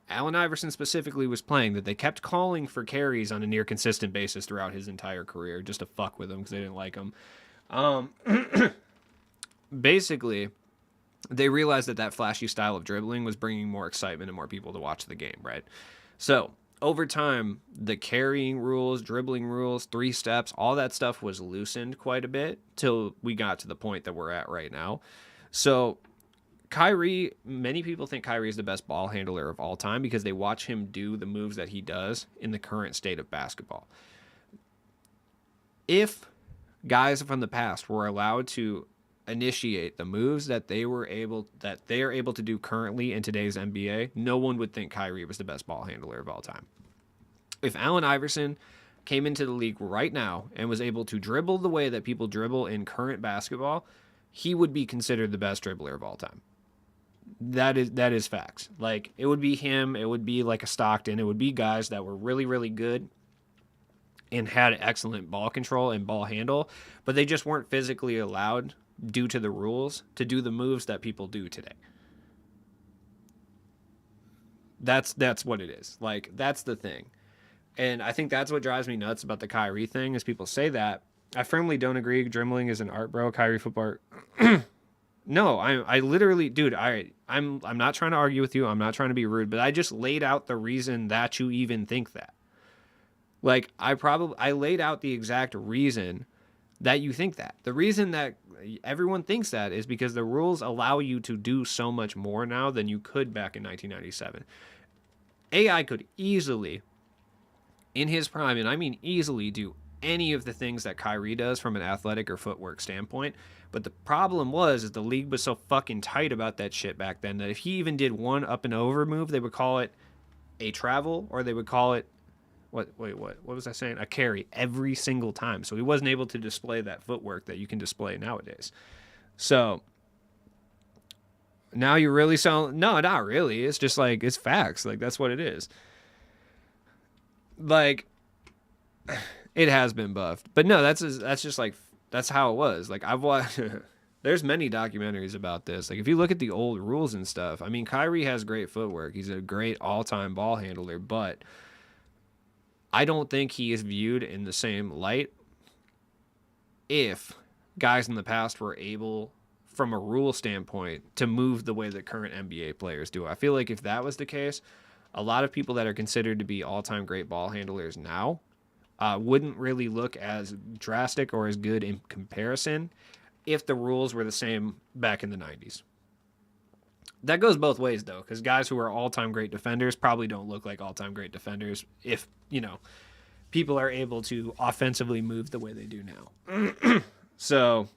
Allen Iverson specifically was playing, that they kept calling for carries on a near consistent basis throughout his entire career just to fuck with him because they didn't like him. Basically, they realized that flashy style of dribbling was bringing more excitement and more people to watch the game, right? So over time, the carrying rules, dribbling rules, 3 steps, all that stuff was loosened quite a bit till we got to the point that we're at right now. So Kyrie, many people think Kyrie is the best ball handler of all time because they watch him do the moves that he does in the current state of basketball. If guys from the past were allowed to initiate the moves that they are able to do currently in today's NBA, no one would think Kyrie was the best ball handler of all time. If Allen Iverson came into the league right now and was able to dribble the way that people dribble in current basketball, he would be considered the best dribbler of all time. That is facts. Like, it would be him, it would be like a Stockton, it would be guys that were really, really good and had excellent ball control and ball handle, but they just weren't physically allowed due to the rules to do the moves that people do today. That's what it is. Like, that's the thing. And I think that's what drives me nuts about the Kyrie thing is people say that. I firmly don't agree. Dribbling is an art, bro. Kyrie football. No, I literally, dude. I'm not trying to argue with you. I'm not trying to be rude, but I just laid out the reason that you even think that. Like, I laid out the exact reason that you think that. The reason that everyone thinks that is because the rules allow you to do so much more now than you could back in 1997. AI could easily, in his prime, and I mean easily, do any of the things that Kyrie does from an athletic or footwork standpoint. But the problem is the league was so fucking tight about that shit back then that if he even did one up and over move, they would call it a travel, or they would call it what was I saying? A carry every single time. So he wasn't able to display that footwork that you can display nowadays. So now you really sound, no, not really. It's just like, it's facts. Like, that's what it is. Like, it has been buffed, but no, that's just like, that's how it was. Like, I've watched, there's many documentaries about this. Like, if you look at the old rules and stuff, I mean, Kyrie has great footwork. He's a great all-time ball handler, but I don't think he is viewed in the same light if guys in the past were able, from a rule standpoint, to move the way that current NBA players do. I feel like if that was the case, a lot of people that are considered to be all-time great ball handlers now wouldn't really look as drastic or as good in comparison if the rules were the same back in the 90s. That goes both ways, though, because guys who are all-time great defenders probably don't look like all-time great defenders if, people are able to offensively move the way they do now. So,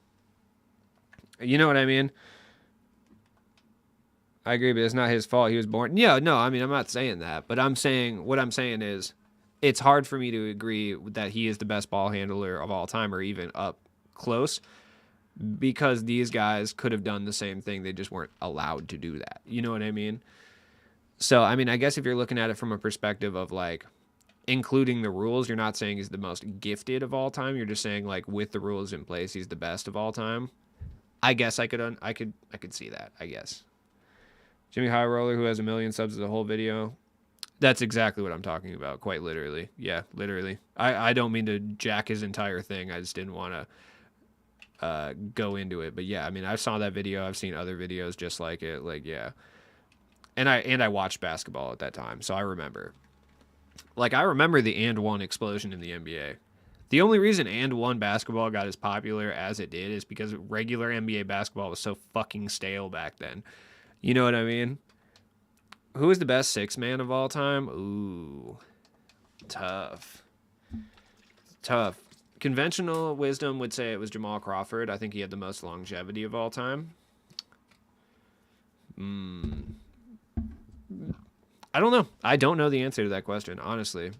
you know what I mean? I agree, but it's not his fault. He was born. Yeah, no, I mean, I'm not saying that, but what I'm saying is it's hard for me to agree that he is the best ball handler of all time or even up close, because these guys could have done the same thing. They just weren't allowed to do that. You know what I mean? So, I mean, I guess if you're looking at it from a perspective of like including the rules, you're not saying he's the most gifted of all time. You're just saying like with the rules in place, he's the best of all time. I guess I could see that, I guess. Jimmy High Roller, who has 1 million subs, is a whole video. That's exactly what I'm talking about, quite literally. Yeah, literally. I don't mean to jack his entire thing. I just didn't want to go into it, but yeah, I mean, I saw that video. I've seen other videos just like it. Like, yeah, and I watched basketball at that time, so I remember. Like, I remember the and one explosion in the NBA. The only reason and one basketball got as popular as it did is because regular NBA basketball was so fucking stale back then. You know what I mean? Who is the best six man of all time? Ooh, tough. Conventional wisdom would say it was Jamal Crawford. I think he had the most longevity of all time. I don't know. I don't know the answer to that question, honestly.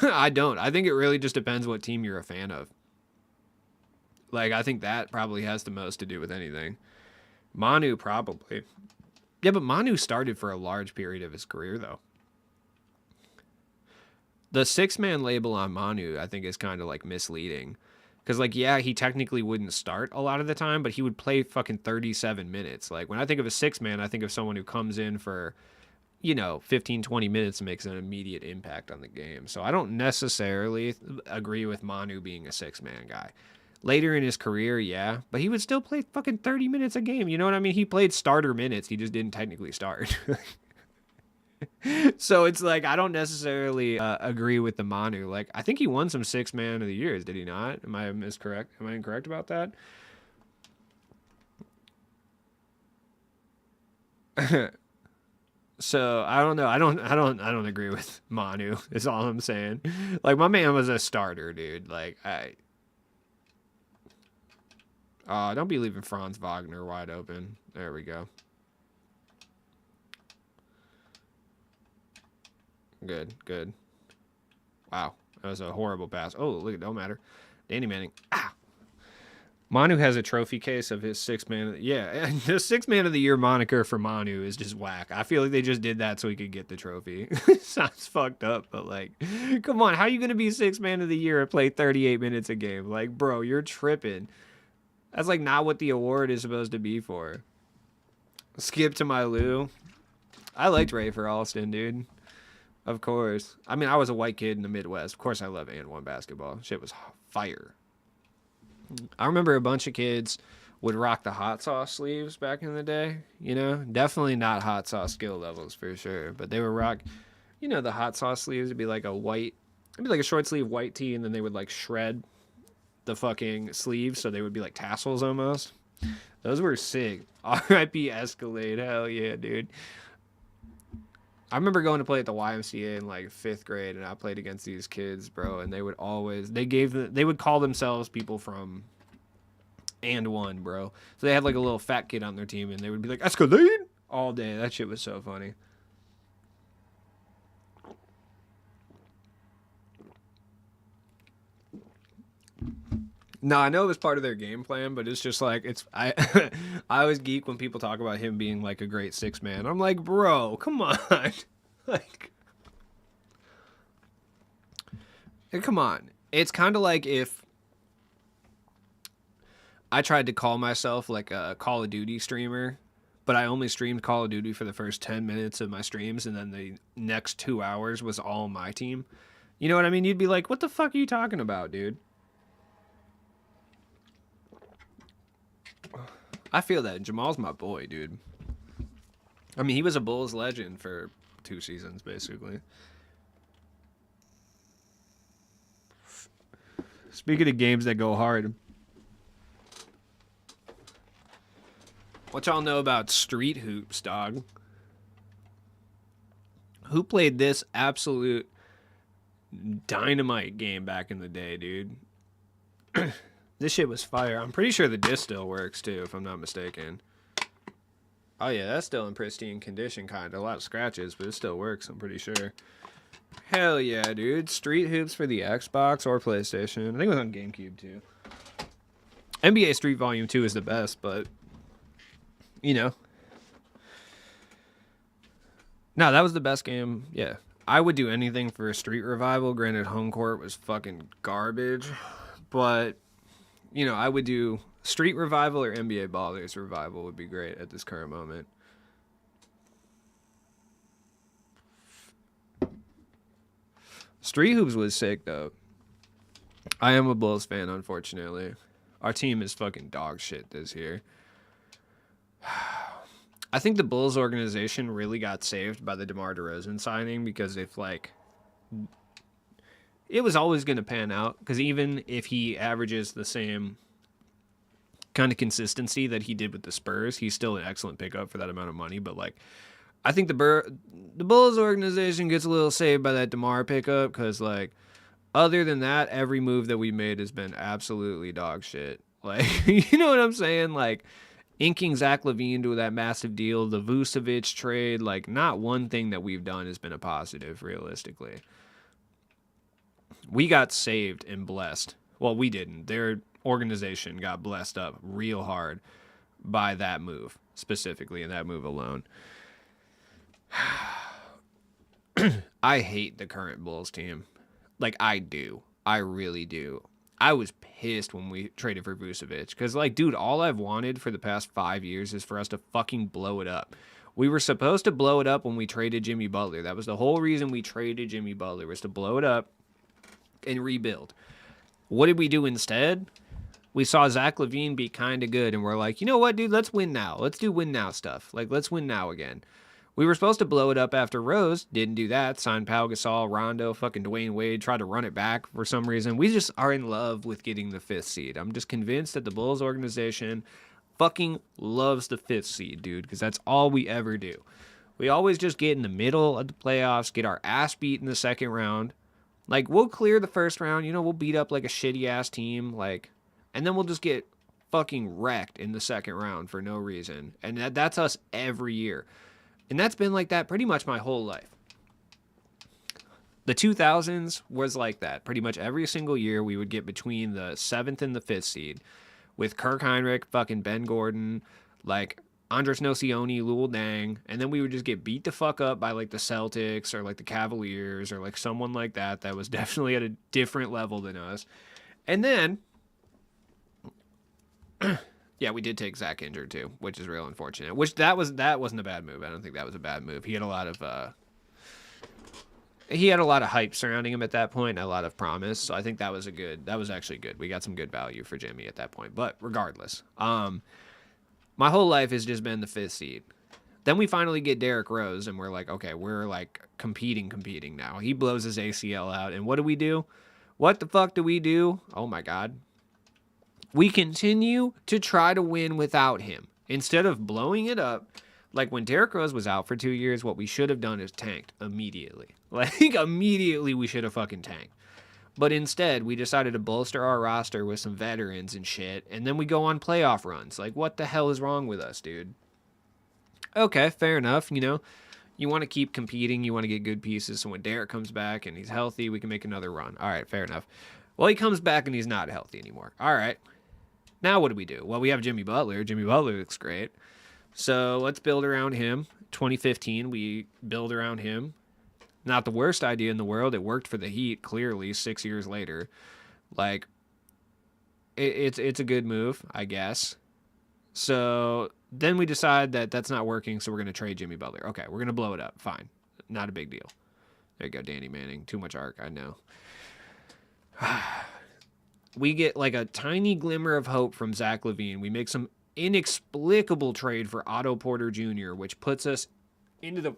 I don't. I think it really just depends what team you're a fan of. Like, I think that probably has the most to do with anything. Manu, probably. Yeah, but Manu started for a large period of his career, though. The six-man label on Manu, I think, is kind of, like, misleading. Because, like, yeah, he technically wouldn't start a lot of the time, but he would play fucking 37 minutes. Like, when I think of a six-man, I think of someone who comes in for, 15, 20 minutes and makes an immediate impact on the game. So I don't necessarily agree with Manu being a six-man guy. Later in his career, yeah, but he would still play fucking 30 minutes a game. You know what I mean? He played starter minutes. He just didn't technically start. So it's like, I don't necessarily agree with the Manu. Like, I think he won some six man of the years, did he not? Am I incorrect about that? So I don't know. I don't agree with Manu. Is all I'm saying. Like, my man was a starter, dude. Like, don't be leaving Franz Wagner wide open. There we go. Good. Wow, that was a horrible pass. Oh, look, it don't matter. Danny Manning. Ah. Manu has a trophy case of his sixth man. Yeah, the sixth man of the year moniker for Manu is just whack. I feel like they just did that so he could get the trophy. Sounds fucked up, but like, come on, how are you gonna be sixth man of the year and play 38 minutes a game? Like, bro, you're tripping. That's like not what the award is supposed to be for. Skip to my Lou. I liked Ray for Alston, dude. Of course. I mean, I was a white kid in the Midwest. Of course, I love and one basketball. Shit was fire. I remember a bunch of kids would rock the hot sauce sleeves back in the day. You know, definitely not hot sauce skill levels for sure, but they would rock, you know, the hot sauce sleeves would be like it'd be like a short sleeve white tee, and then they would like shred the fucking sleeves so they would be like tassels almost. Those were sick. R.I.P. Escalade. Hell yeah, dude. I remember going to play at the YMCA in like 5th grade, and I played against these kids, bro, and they would call themselves people from and one, bro. So they had like a little fat kid on their team, and they would be like, Escalade all day. That shit was so funny. No, I know it was part of their game plan, but it's just like I I always geek when people talk about him being like a great six man. I'm like, bro, come on. Like, come on. It's kind of like if I tried to call myself like a Call of Duty streamer, but I only streamed Call of Duty for the first 10 minutes of my streams, and then the next 2 hours was all my team. You know what I mean? You'd be like, what the fuck are you talking about, dude? I feel that. Jamal's my boy, dude. I mean, he was a Bulls legend for 2 seasons, basically. Speaking of games that go hard, what y'all know about street hoops, dog? Who played this absolute dynamite game back in the day, dude? This shit was fire. I'm pretty sure the disc still works, too, if I'm not mistaken. Oh, yeah, that's still in pristine condition, kind of. A lot of scratches, but it still works, I'm pretty sure. Hell yeah, dude. Street hoops for the Xbox or PlayStation. I think it was on GameCube, too. NBA Street Volume 2 is the best, but, you know. No, that was the best game. Yeah. I would do anything for a Street Revival. Granted, Home Court was fucking garbage, but... You know, I would do Street Revival or NBA Ballers Revival would be great at this current moment. Street Hoops was sick, though. I am a Bulls fan, unfortunately. Our team is fucking dog shit this year. I think the Bulls organization really got saved by the DeMar DeRozan signing because if, like... It was always going to pan out because even if he averages the same kind of consistency that he did with the Spurs, he's still an excellent pickup for that amount of money. But like, I think the Bulls organization gets a little saved by that DeMar pickup because like, other than that, every move that we made has been absolutely dog shit. Like, you know what I'm saying? Like, inking Zach LaVine to that massive deal, the Vucevic trade, like, not one thing that we've done has been a positive, realistically. We got saved and blessed. Well, we didn't. Their organization got blessed up real hard by that move, specifically, and that move alone. I hate the current Bulls team. Like, I do. I really do. I was pissed when we traded for Vucevic. Because, like, dude, all I've wanted for the past 5 years is for us to fucking blow it up. We were supposed to blow it up when we traded Jimmy Butler. That was the whole reason we traded Jimmy Butler, was to blow it up and rebuild. What did we do instead? We saw Zach LaVine be kind of good, and we're like, you know what, dude? Let's win now. Let's do win now stuff. Like, let's win now again. We were supposed to blow it up after Rose. Didn't do that. Signed Pau Gasol, Rondo, fucking Dwayne Wade. Tried to run it back for some reason. We just are in love with getting the 5th seed. I'm just convinced that the Bulls organization fucking loves the 5th seed, dude, because that's all we ever do. We always just get in the middle of the playoffs, get our ass beat in the second round. Like, we'll clear the first round, you know, we'll beat up, like, a shitty-ass team, like, and then we'll just get fucking wrecked in the second round for no reason. And that's us every year. And that's been like that pretty much my whole life. The 2000s was like that. Pretty much every single year we would get between the 7th and the 5th seed. with Kirk Heinrich, fucking Ben Gordon, like Andres Nocioni, Lul Dang, and then we would just get beat the fuck up by like the Celtics or like the Cavaliers or like someone like that was definitely at a different level than us. And then, yeah, we did take Zach injured too, which is real unfortunate. Which that wasn't a bad move. I don't think that was a bad move. He had a lot of hype surrounding him at that point and a lot of promise. So I think that was actually good. We got some good value for Jimmy at that point. But regardless, my whole life has just been the 5th seed. Then we finally get Derrick Rose, and we're like, okay, we're like competing now. He blows his ACL out, and what do? What the fuck do we do? Oh my God. We continue to try to win without him. Instead of blowing it up, like when Derrick Rose was out for 2 years, what we should have done is tanked immediately. Like, immediately we should have fucking tanked. But instead, we decided to bolster our roster with some veterans and shit, and then we go on playoff runs. Like, what the hell is wrong with us, dude? Okay, fair enough, you know. You want to keep competing, you want to get good pieces, so when Derek comes back and he's healthy, we can make another run. All right, fair enough. Well, he comes back and he's not healthy anymore. All right. Now what do? Well, we have Jimmy Butler. Jimmy Butler looks great. So let's build around him. 2015, we build around him. Not the worst idea in the world. It worked for the Heat, clearly, 6 years later. Like, it's a good move, I guess. So then we decide that that's not working, so we're going to trade Jimmy Butler. Okay, we're going to blow it up. Fine. Not a big deal. There you go, Danny Manning. Too much arc, I know. We get like a tiny glimmer of hope from Zach LaVine. We make some inexplicable trade for Otto Porter Jr., which puts us into the...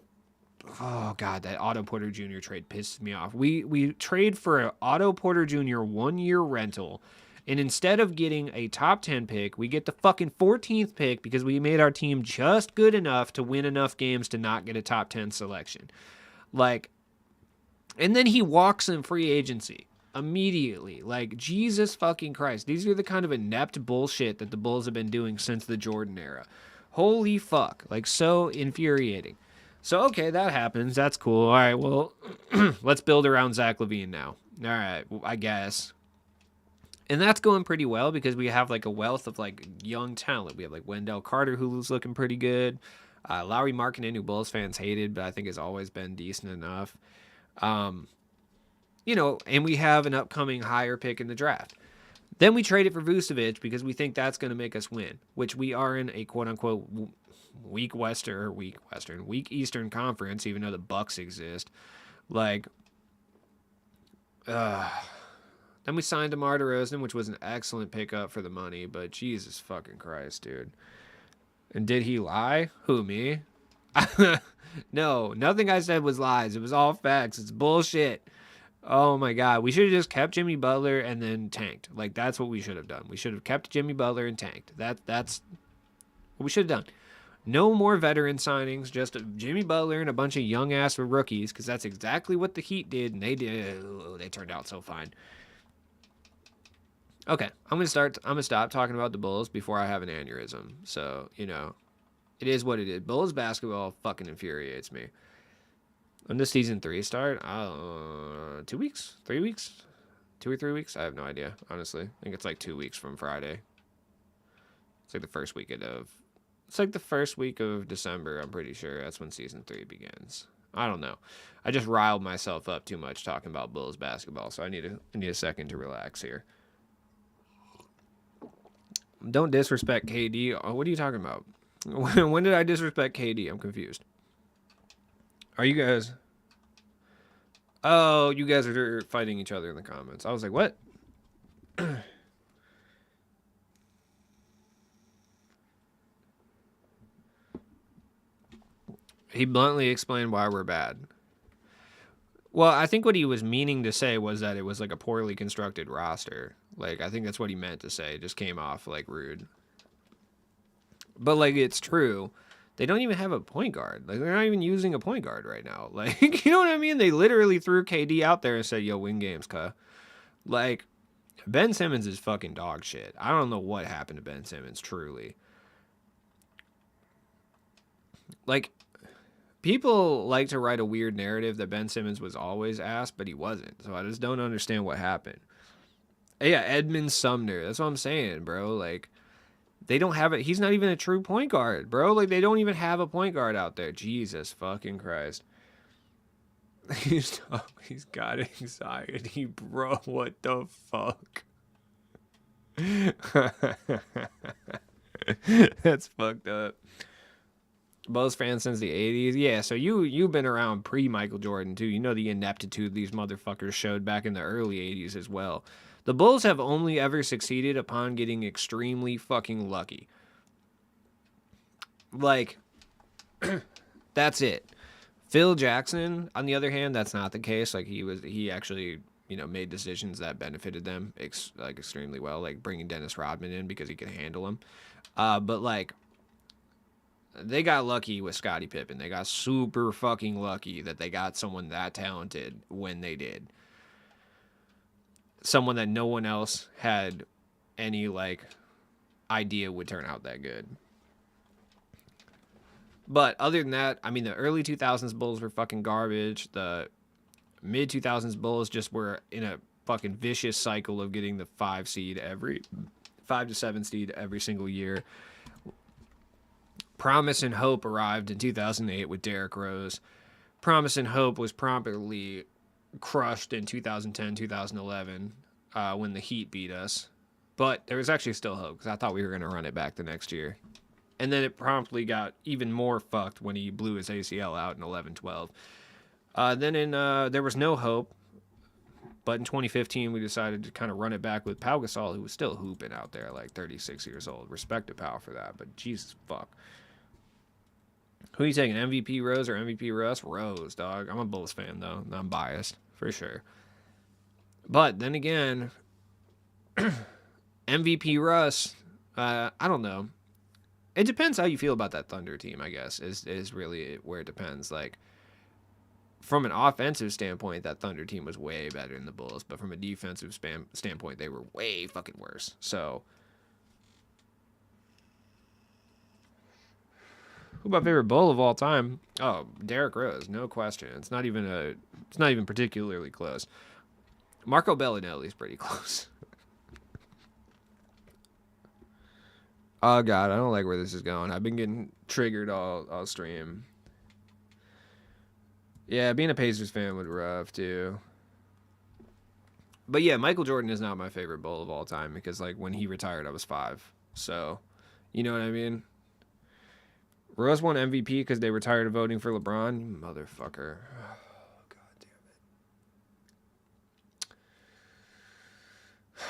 Oh, God, that Otto Porter Jr. trade pisses me off. We trade for an Otto Porter Jr. 1-year rental, and instead of getting a top 10 pick, we get the fucking 14th pick because we made our team just good enough to win enough games to not get a top 10 selection. Like, and then he walks in free agency immediately. Like, Jesus fucking Christ. These are the kind of inept bullshit that the Bulls have been doing since the Jordan era. Holy fuck. Like, so infuriating. So, okay, that happens. That's cool. All right, well, let's build around Zach LaVine now. All right, I guess. And that's going pretty well because we have, like, a wealth of, like, young talent. We have, like, Wendell Carter, who's looking pretty good. Lauri Markkanen, who Bulls fans hated, but I think has always been decent enough. You know, and we have an upcoming higher pick in the draft. Then we trade it for Vucevic because we think that's going to make us win, which we are in a quote-unquote weak Eastern Conference, even though the Bucks exist. Like, then we signed DeMar DeRozan, which was an excellent pickup for the money, but Jesus fucking Christ, dude. And did he lie? Who, me? No, nothing I said was lies. It was all facts. It's bullshit. Oh my God. We should have just kept Jimmy Butler and then tanked. Like, that's what we should have done. We should have kept Jimmy Butler and tanked. That's what we should have done. No more veteran signings, just Jimmy Butler and a bunch of young-ass rookies, because that's exactly what the Heat did, and they did. They turned out so fine. Okay, I'm gonna stop talking about the Bulls before I have an aneurysm. So, you know, it is what it is. Bulls basketball fucking infuriates me. When does season 3 start? 2 weeks? 3 weeks? 2 or 3 weeks? I have no idea, honestly. I think it's like 2 weeks from Friday. It's like the first week of December, I'm pretty sure. That's when season 3 begins. I don't know. I just riled myself up too much talking about Bulls basketball, so I need a second to relax here. Don't disrespect KD. Oh, what are you talking about? When did I disrespect KD? I'm confused. Are you guys... Oh, you guys are fighting each other in the comments. I was like, what? He bluntly explained why we're bad. Well, I think what he was meaning to say was that it was like a poorly constructed roster. Like, I think that's what he meant to say. It just came off like rude. But like, it's true. They don't even have a point guard. Like, they're not even using a point guard right now. Like, you know what I mean? They literally threw KD out there and said, yo, win games, cuh. Like, Ben Simmons is fucking dog shit. I don't know what happened to Ben Simmons, truly. Like, people like to write a weird narrative that Ben Simmons was always ass, but he wasn't. So I just don't understand what happened. Yeah, Edmund Sumner. That's what I'm saying, bro. Like, they don't have it. He's not even a true point guard, bro. Like, they don't even have a point guard out there. Jesus fucking Christ. He's got anxiety, bro. What the fuck? That's fucked up. Bulls fans since the 80s. Yeah, so you've been around pre Michael Jordan too. You know the ineptitude these motherfuckers showed back in the early 80s as well. The Bulls have only ever succeeded upon getting extremely fucking lucky. Like, that's it. Phil Jackson, on the other hand, that's not the case. Like, he actually, made decisions that benefited them extremely well, like bringing Dennis Rodman in because he could handle him. But like, they got lucky with Scottie Pippen. They got super fucking lucky that they got someone that talented when they did. Someone that no one else had any like idea would turn out that good. But other than that, I mean, the early 2000s Bulls were fucking garbage. The mid 2000s Bulls just were in a fucking vicious cycle of getting the 5 to 7 seed every single year. Promise and hope arrived in 2008 with Derrick Rose. Promise and hope was promptly crushed in 2010, 2011 when the Heat beat us. But there was actually still hope because I thought we were going to run it back the next year. And then it promptly got even more fucked when he blew his ACL out in 11-12. There was no hope. But in 2015, we decided to kind of run it back with Pau Gasol, who was still hooping out there, like 36 years old. Respect to Pau for that, but Jesus fuck. Who are you taking, MVP Rose or MVP Russ? Rose, dog. I'm a Bulls fan, though. I'm biased, for sure. But then again, MVP Russ, I don't know. It depends how you feel about that Thunder team, I guess, is really where it depends. Like, from an offensive standpoint, that Thunder team was way better than the Bulls. But from a defensive standpoint, they were way fucking worse. So, who my favorite Bull of all time? Oh, Derrick Rose, no question. It's not even particularly close. Marco Bellinelli's pretty close. Oh god, I don't like where this is going. I've been getting triggered all stream. Yeah, being a Pacers fan was rough too. But yeah, Michael Jordan is not my favorite Bull of all time because like when he retired, I was 5. So, you know what I mean? Rose won MVP because they were tired of voting for LeBron. You motherfucker. Oh, god damn it.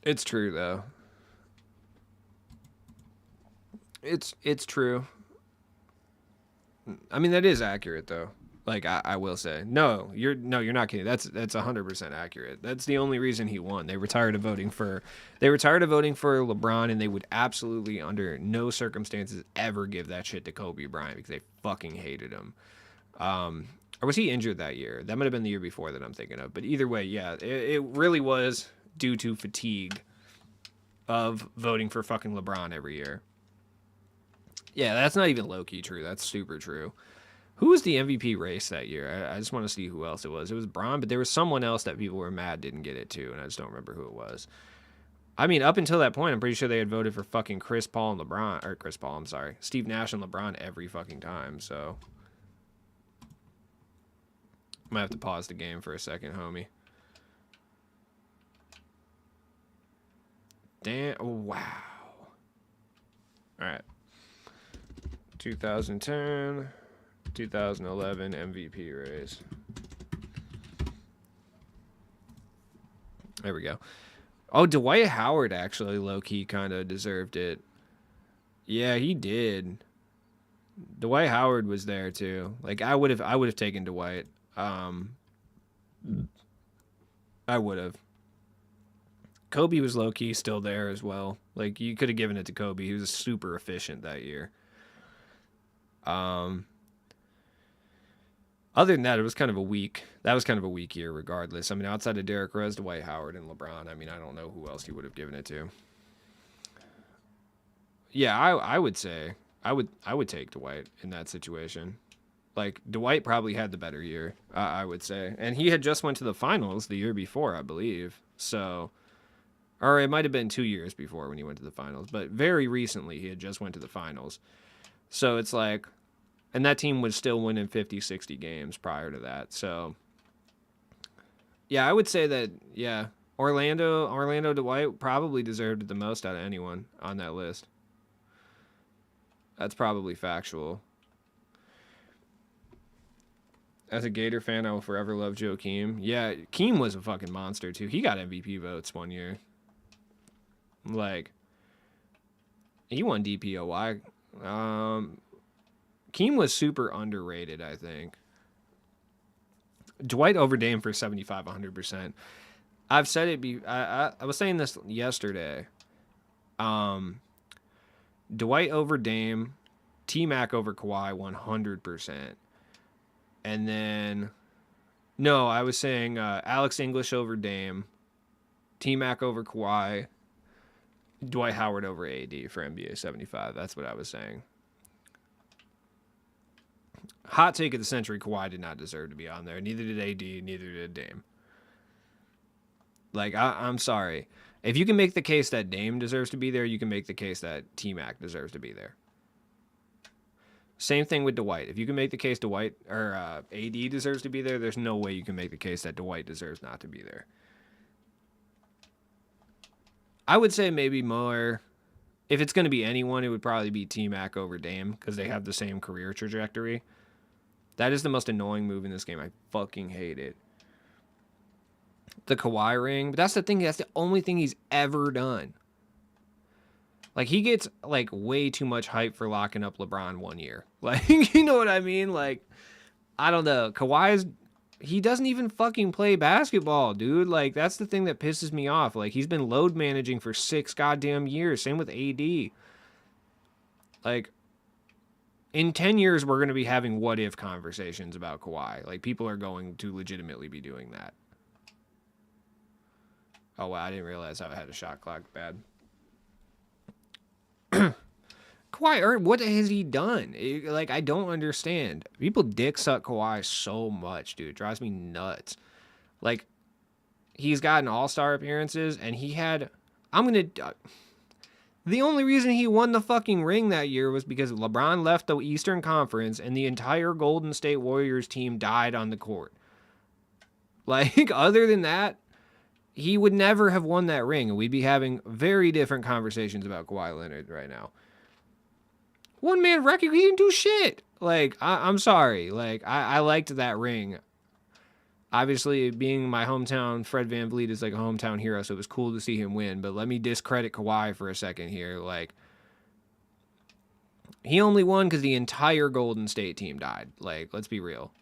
It's true though. It's true. I mean that is accurate though. Like I will say. No, you're not kidding. That's 100% accurate. That's the only reason he won. They were tired of voting for LeBron, and they would absolutely under no circumstances ever give that shit to Kobe Bryant because they fucking hated him. Or was he injured that year? That might have been the year before that I'm thinking of. But either way, yeah, it really was due to fatigue of voting for fucking LeBron every year. Yeah, that's not even low-key true. That's super true. Who was the MVP race that year? I just want to see who else it was. It was Bron, but there was someone else that people were mad didn't get it too, and I just don't remember who it was. I mean, up until that point, I'm pretty sure they had voted for fucking Steve Nash and LeBron every fucking time, so. I might have to pause the game for a second, homie. Damn, wow. All right. 2010, 2011 MVP race. There we go. Oh, Dwight Howard actually low-key kind of deserved it. Yeah, he did. Dwight Howard was there too. Like I would have taken Dwight. I would have. Kobe was low-key still there as well. Like you could have given it to Kobe. He was super efficient that year. Other than that, it was kind of a weak. That was kind of a weak year, regardless. I mean, outside of Derrick Rose, Dwight Howard, and LeBron, I mean, I don't know who else he would have given it to. Yeah, I would say I would take Dwight in that situation. Like, Dwight probably had the better year, I would say. And he had just went to the finals the year before, I believe. So, or it might have been 2 years before when he went to the finals. But very recently, he had just went to the finals. So it's like, and that team was still winning 50, 60 games prior to that. So, yeah, I would say that, yeah, Orlando Dwight probably deserved it the most out of anyone on that list. That's probably factual. As a Gator fan, I will forever love Joakim. Yeah, Keem was a fucking monster, too. He got MVP votes one year. Like, he won DPOY. Keem was super underrated, I think. Dwight over Dame for 75, 100%. I've said it. I was saying this yesterday. Dwight over Dame, T-Mac over Kawhi, 100%. And then, no, I was saying Alex English over Dame, T-Mac over Kawhi, Dwight Howard over AD for NBA 75. That's what I was saying. Hot take of the century, Kawhi did not deserve to be on there. Neither did AD, neither did Dame. Like, I'm sorry. If you can make the case that Dame deserves to be there, you can make the case that T-Mac deserves to be there. Same thing with Dwight. If you can make the case Dwight or AD deserves to be there, there's no way you can make the case that Dwight deserves not to be there. I would say maybe more. If it's going to be anyone, it would probably be T-Mac over Dame because they have the same career trajectory. That is the most annoying move in this game. I fucking hate it. The Kawhi ring. But that's the thing. That's the only thing he's ever done. Like, he gets, like, way too much hype for locking up LeBron 1 year. Like, you know what I mean? Like, I don't know. He doesn't even fucking play basketball, dude. Like, that's the thing that pisses me off. Like, he's been load managing for 6 goddamn years. Same with AD. Like, in 10 years, we're going to be having what-if conversations about Kawhi. Like, people are going to legitimately be doing that. Oh, wow, I didn't realize how I had a shot clock bad. Kawhi, what has he done? Like, I don't understand. People dick suck Kawhi so much, dude. It drives me nuts. Like, he's gotten all-star appearances, and he had... the only reason he won the fucking ring that year was because LeBron left the Eastern Conference, and the entire Golden State Warriors team died on the court. Like, other than that, he would never have won that ring, and we'd be having very different conversations about Kawhi Leonard right now. One-man record, he didn't do shit. Like, I'm sorry. Like, I liked that ring. Obviously, being my hometown, Fred VanVleet is like a hometown hero, so it was cool to see him win. But let me discredit Kawhi for a second here. Like, he only won because the entire Golden State team died. Like, let's be real.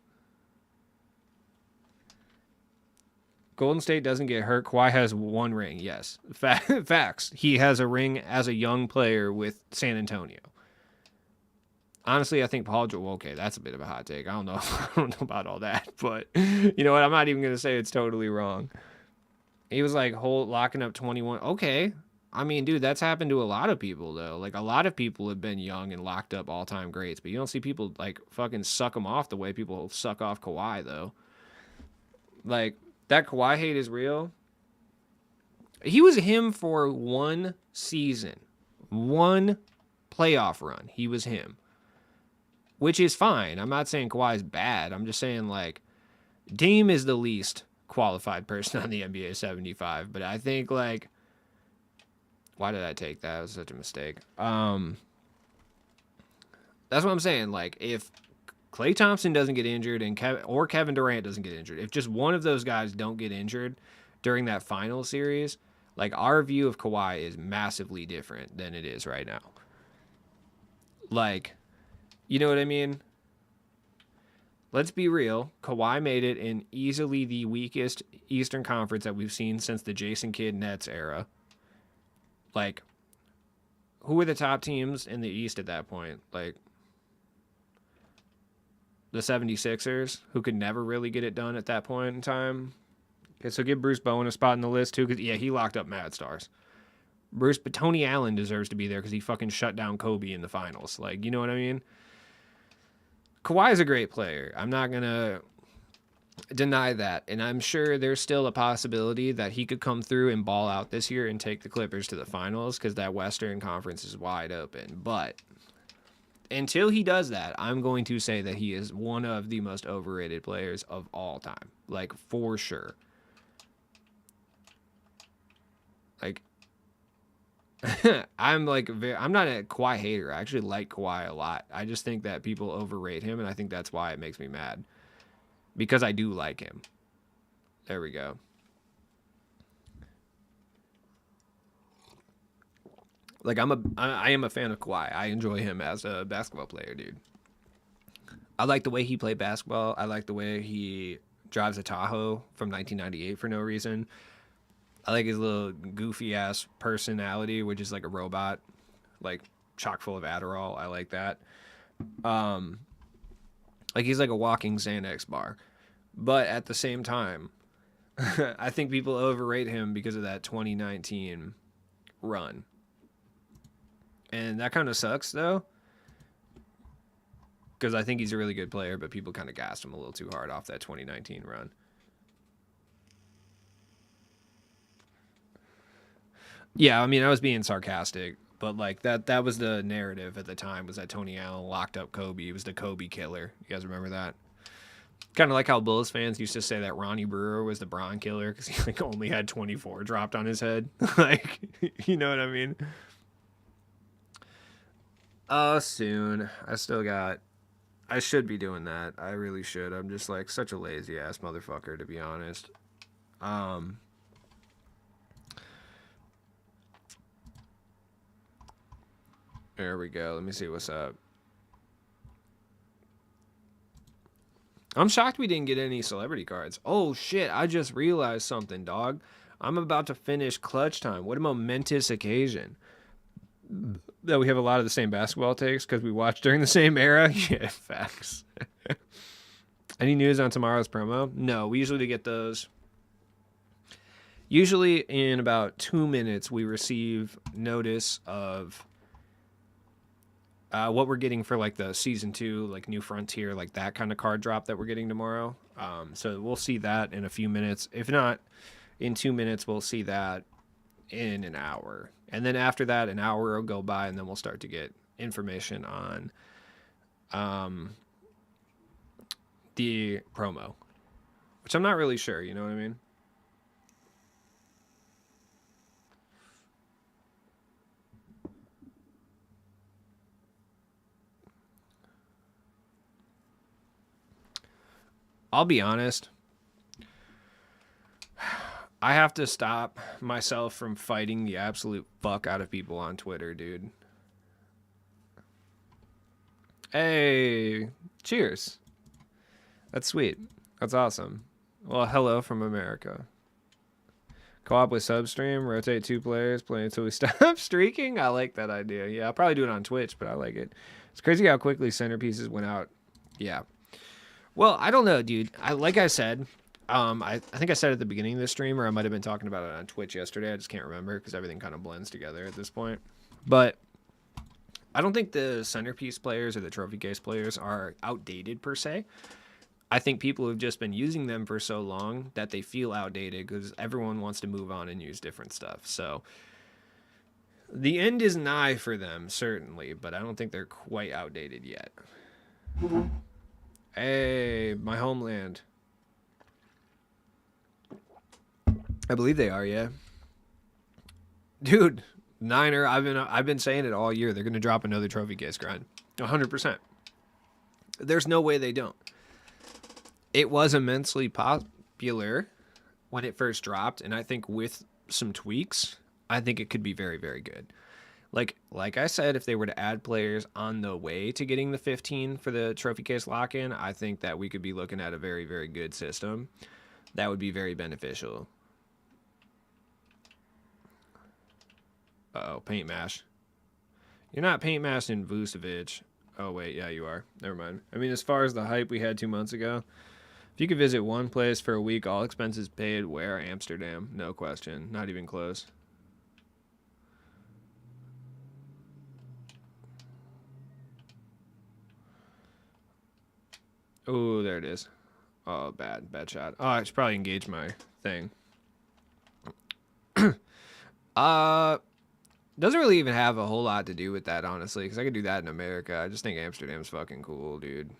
Golden State doesn't get hurt. Kawhi has 1 ring, yes. Facts. He has a ring as a young player with San Antonio. Honestly, I think Paul George... Okay, that's a bit of a hot take. I don't know about all that. But you know what? I'm not even going to say it's totally wrong. He was like locking up 21. Okay. I mean, dude, that's happened to a lot of people, though. Like, a lot of people have been young and locked up all-time greats. But you don't see people, like, fucking suck them off the way people suck off Kawhi, though. Like... That Kawhi hate is real. He was him for 1 season. 1 playoff run. He was him. Which is fine. I'm not saying Kawhi's bad. I'm just saying, like, Dame is the least qualified person on the NBA 75. But I think, like... Why did I take that? It was such a mistake. That's what I'm saying. Like, if... Klay Thompson doesn't get injured and Kevin Durant doesn't get injured. If just one of those guys don't get injured during that final series, like, our view of Kawhi is massively different than it is right now. Like, you know what I mean? Let's be real. Kawhi made it in easily the weakest Eastern Conference that we've seen since the Jason Kidd Nets era. Like, who were the top teams in the East at that point? Like, the 76ers, who could never really get it done at that point in time. Okay, so give Bruce Bowen a spot in the list, too, because, yeah, he locked up Mad Stars. But Tony Allen deserves to be there because he fucking shut down Kobe in the finals. Like, you know what I mean? Kawhi is a great player. I'm not going to deny that. And I'm sure there's still a possibility that he could come through and ball out this year and take the Clippers to the finals because that Western Conference is wide open. But until he does that, I'm going to say that he is one of the most overrated players of all time. Like, for sure. Like, I'm not a Kawhi hater. I actually like Kawhi a lot. I just think that people overrate him, and I think that's why it makes me mad. Because I do like him. There we go. Like, I am a fan of Kawhi. I enjoy him as a basketball player, dude. I like the way he played basketball. I like the way he drives a Tahoe from 1998 for no reason. I like his little goofy ass personality, which is like a robot, like chock full of Adderall. I like that. Like he's like a walking Xanax bar. But at the same time, I think people overrate him because of that 2019 run. And that kind of sucks, though. Because I think he's a really good player, but people kind of gassed him a little too hard off that 2019 run. Yeah, I mean, I was being sarcastic. But, like, that was the narrative at the time, was that Tony Allen locked up Kobe. He was the Kobe killer. You guys remember that? Kind of like how Bulls fans used to say that Ronnie Brewer was the Bron killer because he like only had 24 dropped on his head. Like, you know what I mean? Soon. I should be doing that. I really should. I'm just like such a lazy ass motherfucker, to be honest. There we go. Let me see what's up. I'm shocked we didn't get any celebrity cards. Oh, shit. I just realized something, dog. I'm about to finish clutch time. What a momentous occasion. That we have a lot of the same basketball takes because we watched during the same era. Yeah, facts. Any news on tomorrow's promo? No, we usually get those. Usually in about 2 minutes, we receive notice of what we're getting for like the season 2, like New Frontier, like that kind of card drop that we're getting tomorrow. So we'll see that in a few minutes. If not in 2 minutes, we'll see that in an hour. And then after that, an hour will go by, and then we'll start to get information on the promo, which I'm not really sure. You know what I mean? I'll be honest. I have to stop myself from fighting the absolute fuck out of people on Twitter, dude. Hey, cheers. That's sweet. That's awesome. Well, hello from America. Co-op with substream, rotate 2 players, play until we stop streaking. I like that idea. Yeah, I'll probably do it on Twitch, but I like it. It's crazy how quickly centerpieces went out. Yeah. Well, I don't know, dude. Like I said, I think I said at the beginning of the stream, or I might have been talking about it on Twitch yesterday. I just can't remember because everything kind of blends together at this point. But I don't think the centerpiece players or the trophy case players are outdated per se. I think people have just been using them for so long that they feel outdated because everyone wants to move on and use different stuff. So the end is nigh for them, certainly, but I don't think they're quite outdated yet. Hey, my homeland. I believe they are, yeah. Dude, Niner, I've been saying it all year. They're going to drop another trophy case grind. 100%. There's no way they don't. It was immensely popular when it first dropped, and I think with some tweaks, I think it could be very, very good. Like I said, if they were to add players on the way to getting the 15 for the trophy case lock-in, I think that we could be looking at a very, very good system. That would be very beneficial. Uh-oh, paint mash. You're not paint mashing Vucevic. Oh, wait, yeah, you are. Never mind. I mean, as far as the hype we had 2 months ago, if you could visit one place for a week, all expenses paid, where? Amsterdam. No question. Not even close. Oh, there it is. Oh, bad shot. Oh, I should probably engage my thing. Doesn't really even have a whole lot to do with that, honestly, because I could do that in America. I just think Amsterdam's fucking cool, dude.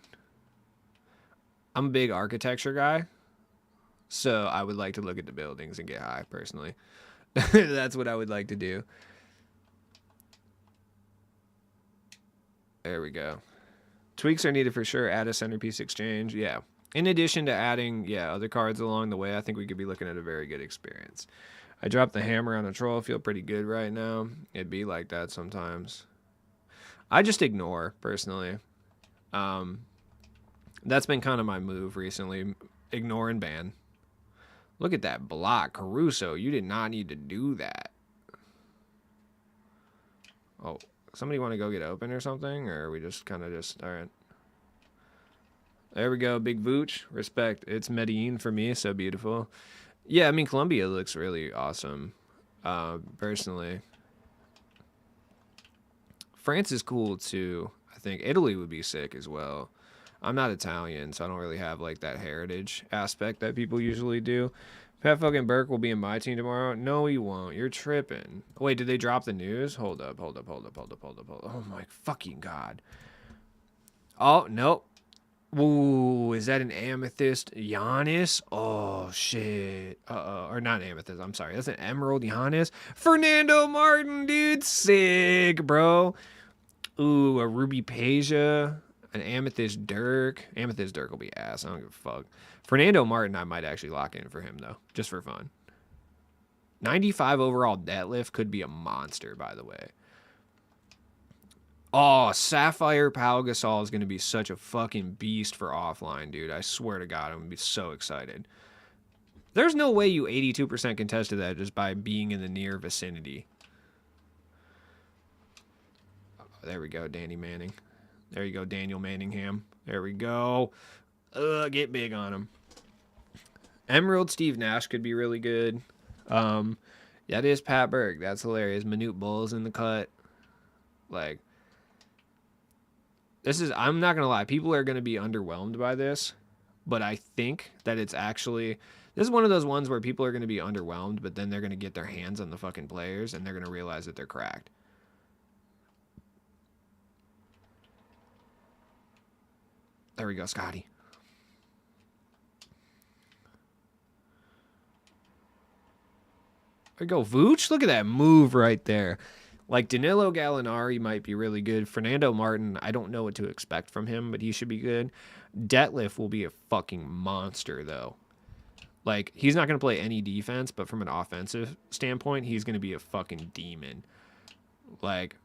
I'm a big architecture guy, so I would like to look at the buildings and get high, personally. That's what I would like to do. There we go. Tweaks are needed for sure. Add a centerpiece exchange. Yeah. In addition to adding, other cards along the way, I think we could be looking at a very good experience. I dropped the hammer on a troll. Feel pretty good right now. It'd be like that sometimes. I just ignore, personally. That's been kind of my move recently. Ignore and ban. Look at that block. Caruso, you did not need to do that. Oh, somebody want to go get open or something? Or are we just kind of just... All right. There we go. Big Vooch. Respect. It's Medellin for me. So beautiful. Yeah, I mean, Colombia looks really awesome. Personally. France is cool, too. I think Italy would be sick as well. I'm not Italian, so I don't really have, like, that heritage aspect that people usually do. Pat fucking Burke will be in my team tomorrow. No, he won't. You're tripping. Wait, did they drop the news? Hold up. Oh, my fucking God. Oh, nope. Ooh, is that an amethyst Giannis? Oh, shit. Or not amethyst, I'm sorry. That's an emerald Giannis. Fernando Martin, dude. Sick, bro. Ooh, a ruby Peja. An amethyst Dirk. Amethyst Dirk will be ass. I don't give a fuck. Fernando Martin, I might actually lock in for him, though. Just for fun. 95 overall deadlift could be a monster, by the way. Oh, Sapphire Pau Gasol is going to be such a fucking beast for offline, dude. I swear to God, I'm going to be so excited. There's no way you 82% contested that just by being in the near vicinity. Oh, there we go, Danny Manning. There you go, Daniel Manningham. There we go. Get big on him. Emerald Steve Nash could be really good. That is Pat Berg. That's hilarious. Manute Bull's in the cut. Like, this is, I'm not going to lie, people are going to be underwhelmed by this, but I think that it's actually, this is one of those ones where people are going to be underwhelmed, but then they're going to get their hands on the fucking players and they're going to realize that they're cracked. There we go, Scotty. There we go, Vooch. Look at that move right there. Like, Danilo Gallinari might be really good. Fernando Martin, I don't know what to expect from him, but he should be good. Detlef will be a fucking monster, though. Like, he's not going to play any defense, but from an offensive standpoint, he's going to be a fucking demon. Like,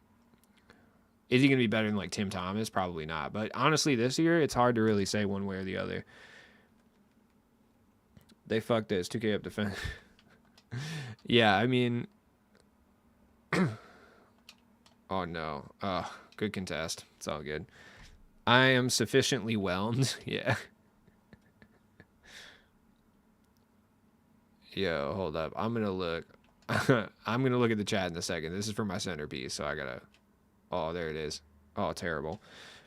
is he going to be better than, like, Tim Thomas? Probably not. But honestly, this year, it's hard to really say one way or the other. They fucked this. 2K up defense. Yeah, I mean... Oh, no. Good contest. It's all good. I am sufficiently whelmed. Yeah. Yo, hold up. I'm going to look. I'm going to look at the chat in a second. This is for my centerpiece, so I got to... Oh, there it is. Oh, terrible.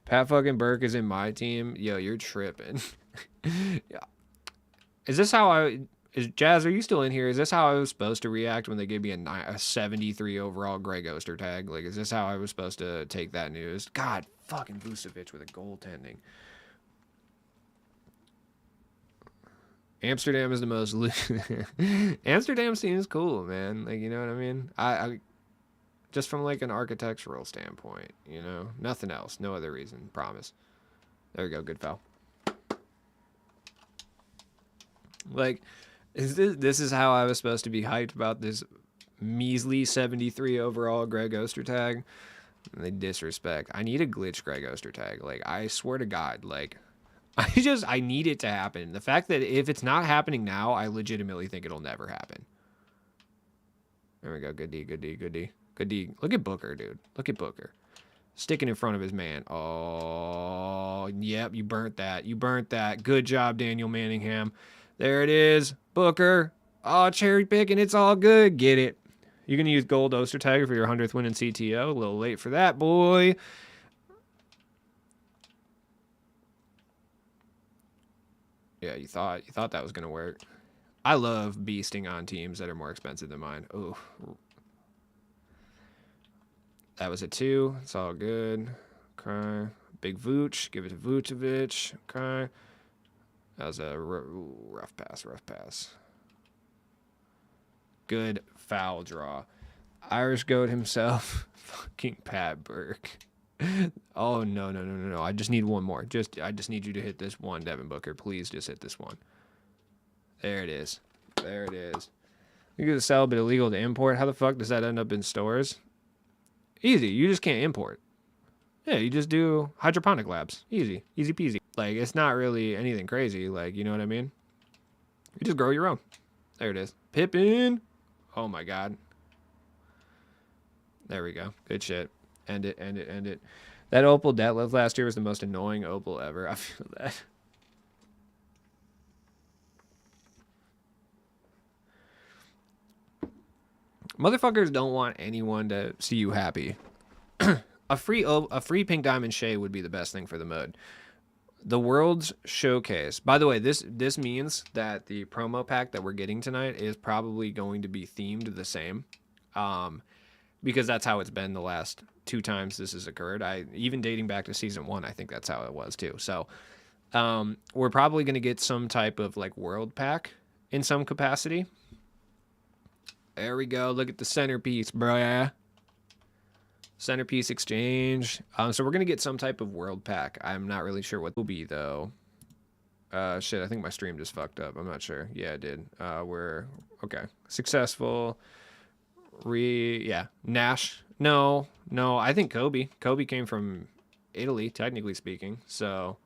Pat fucking Burke is in my team. Yo, you're tripping. Yeah. Is this how I... Jazz, are you still in here? Is this how I was supposed to react when they gave me a 73 overall Greg Oster tag? Like, is this how I was supposed to take that news? God, fucking Vucevic with a goaltending. Amsterdam is the most... Amsterdam seems cool, man. Like, you know what I mean? I just from, like, an architectural standpoint, you know? Nothing else. No other reason. Promise. There we go. Good foul. Like... This is how I was supposed to be hyped about this measly 73 overall Greg Oster tag. And they disrespect. I need a glitch Greg Oster tag. Like, I swear to God, like, I need it to happen. The fact that if it's not happening now, I legitimately think it'll never happen. There we go. Good D, good D, good D. Good D. Look at Booker, dude. Look at Booker. Sticking in front of his man. Oh, yep, you burnt that. You burnt that. Good job, Daniel Manningham. There it is. Booker. Oh, cherry picking. It's all good. Get it. You're going to use gold Oster tagger for your 100th win in CTO. A little late for that, boy. Yeah, you thought that was gonna work. I love beasting on teams that are more expensive than mine. Oh, that was a 2. It's all good. Okay. Big Vooch. Give it to Vucevic. Okay. That was a rough pass. Good foul draw. Irish Goat himself. Fucking Pat Burke. Oh, no. I just need one more. I just need you to hit this one, Devin Booker. Please just hit this one. There it is. You get a sell, but illegal to import. How the fuck does that end up in stores? Easy. You just can't import. Yeah, you just do hydroponic labs. Easy peasy. Like, it's not really anything crazy. Like, you know what I mean? You just grow your own. There it is. Pippin. Oh my God. There we go. Good shit. End it. That Opal Detlef last year was the most annoying Opal ever. I feel that. Motherfuckers don't want anyone to see you happy. A free pink diamond Shea would be the best thing for the mode. The World's Showcase. By the way, this means that the promo pack that we're getting tonight is probably going to be themed the same, because that's how it's been the last 2 times this has occurred. Even dating back to season 1, I think that's how it was too. So we're probably going to get some type of like world pack in some capacity. There we go. Look at the centerpiece, bro. Centerpiece exchange. So we're going to get some type of world pack. I'm not really sure what it will be, though. Shit, I think my stream just fucked up. I'm not sure. Yeah, it did. We're... Okay. Successful. Yeah. Nash. No. I think Kobe. Kobe came from Italy, technically speaking. So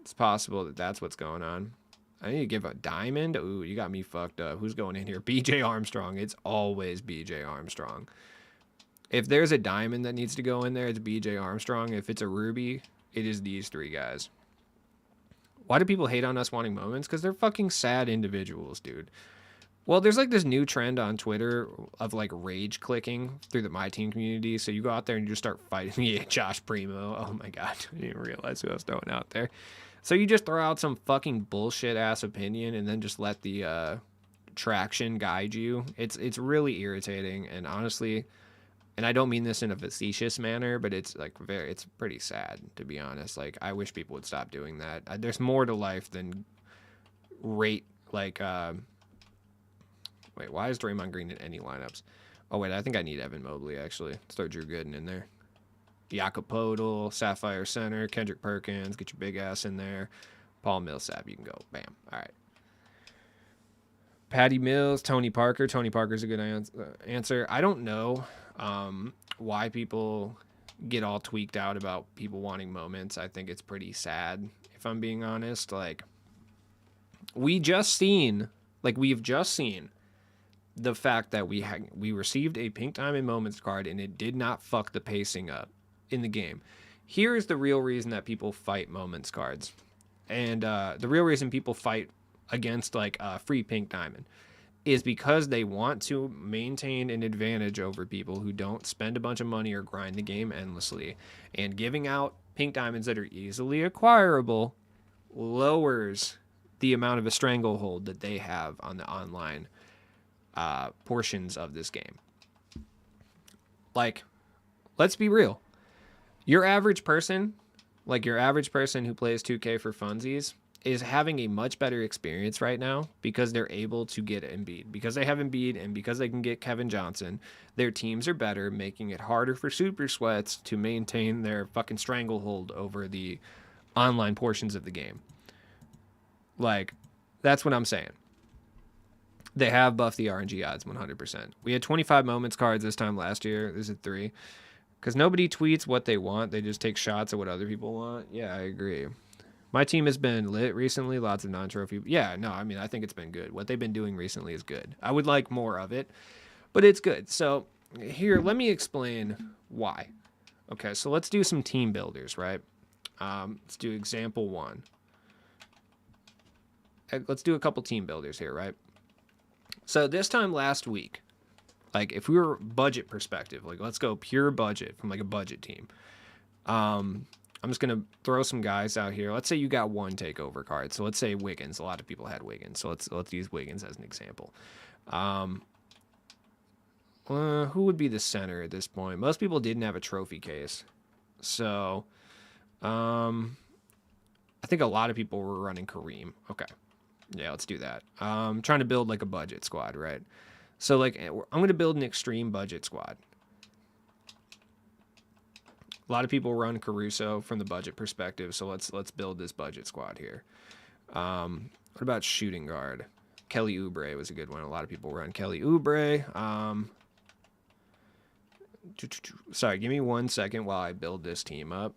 it's possible that that's what's going on. I need to give a diamond. Ooh, you got me fucked up. Who's going in here? BJ Armstrong. It's always BJ Armstrong. If there's a diamond that needs to go in there, it's BJ Armstrong. If it's a ruby, it is these 3 guys. Why do people hate on us wanting moments? Because they're fucking sad individuals, dude. Well, there's like this new trend on Twitter of like rage clicking through the My Team community. So you go out there and you just start fighting. Yeah, Josh Primo. Oh my God. I didn't even realize who I was throwing out there. So you just throw out some fucking bullshit ass opinion and then just let the traction guide you. It's really irritating, and honestly, and I don't mean this in a facetious manner, but it's like it's pretty sad, to be honest. Like, I wish people would stop doing that. There's more to life than wait, why is Draymond Green in any lineups? Oh wait, I think I need Evan Mobley actually. Let's throw Drew Gooden in there. Jakob Podol, Sapphire Center, Kendrick Perkins, get your big ass in there. Paul Millsap, you can go. Bam. All right. Patty Mills, Tony Parker. Tony Parker's a good answer. I don't know why people get all tweaked out about people wanting moments. I think it's pretty sad, if I'm being honest. Like, we've just seen the fact that we received a Pink Diamond Moments card and it did not fuck the pacing up in the game. Here's the real reason that people fight Moments cards. And the real reason people fight against like free Pink Diamond is because they want to maintain an advantage over people who don't spend a bunch of money or grind the game endlessly. And giving out Pink Diamonds that are easily acquirable lowers the amount of a stranglehold that they have on the online portions of this game. Like, let's be real. Your average person who plays 2K for funsies is having a much better experience right now because they're able to get Embiid. Because they have Embiid and because they can get Kevin Johnson, their teams are better, making it harder for Super Sweats to maintain their fucking stranglehold over the online portions of the game. Like, that's what I'm saying. They have buffed the RNG odds 100%. We had 25 moments cards this time last year. This is 3. Because nobody tweets what they want. They just take shots at what other people want. Yeah, I agree. My team has been lit recently. Lots of non-trophy. Yeah, no, I mean, I think it's been good. What they've been doing recently is good. I would like more of it, but it's good. So here, let me explain why. Okay, so let's do some team builders, right? Let's do example 1. Let's do a couple team builders here, right? So this time last week, like if we were budget perspective, like let's go pure budget from like a budget team. I'm just going to throw some guys out here. Let's say you got one takeover card. So let's say Wiggins. A lot of people had Wiggins. So let's use Wiggins as an example. Who would be the center at this point? Most people didn't have a trophy case. So I think a lot of people were running Kareem. Okay. Yeah, let's do that. Trying to build like a budget squad, right? So like I'm going to build an extreme budget squad. A lot of people run Caruso from the budget perspective, so let's build this budget squad here. What about shooting guard? Kelly Oubre was a good one. A lot of people run Kelly Oubre. Sorry, give me 1 second while I build this team up,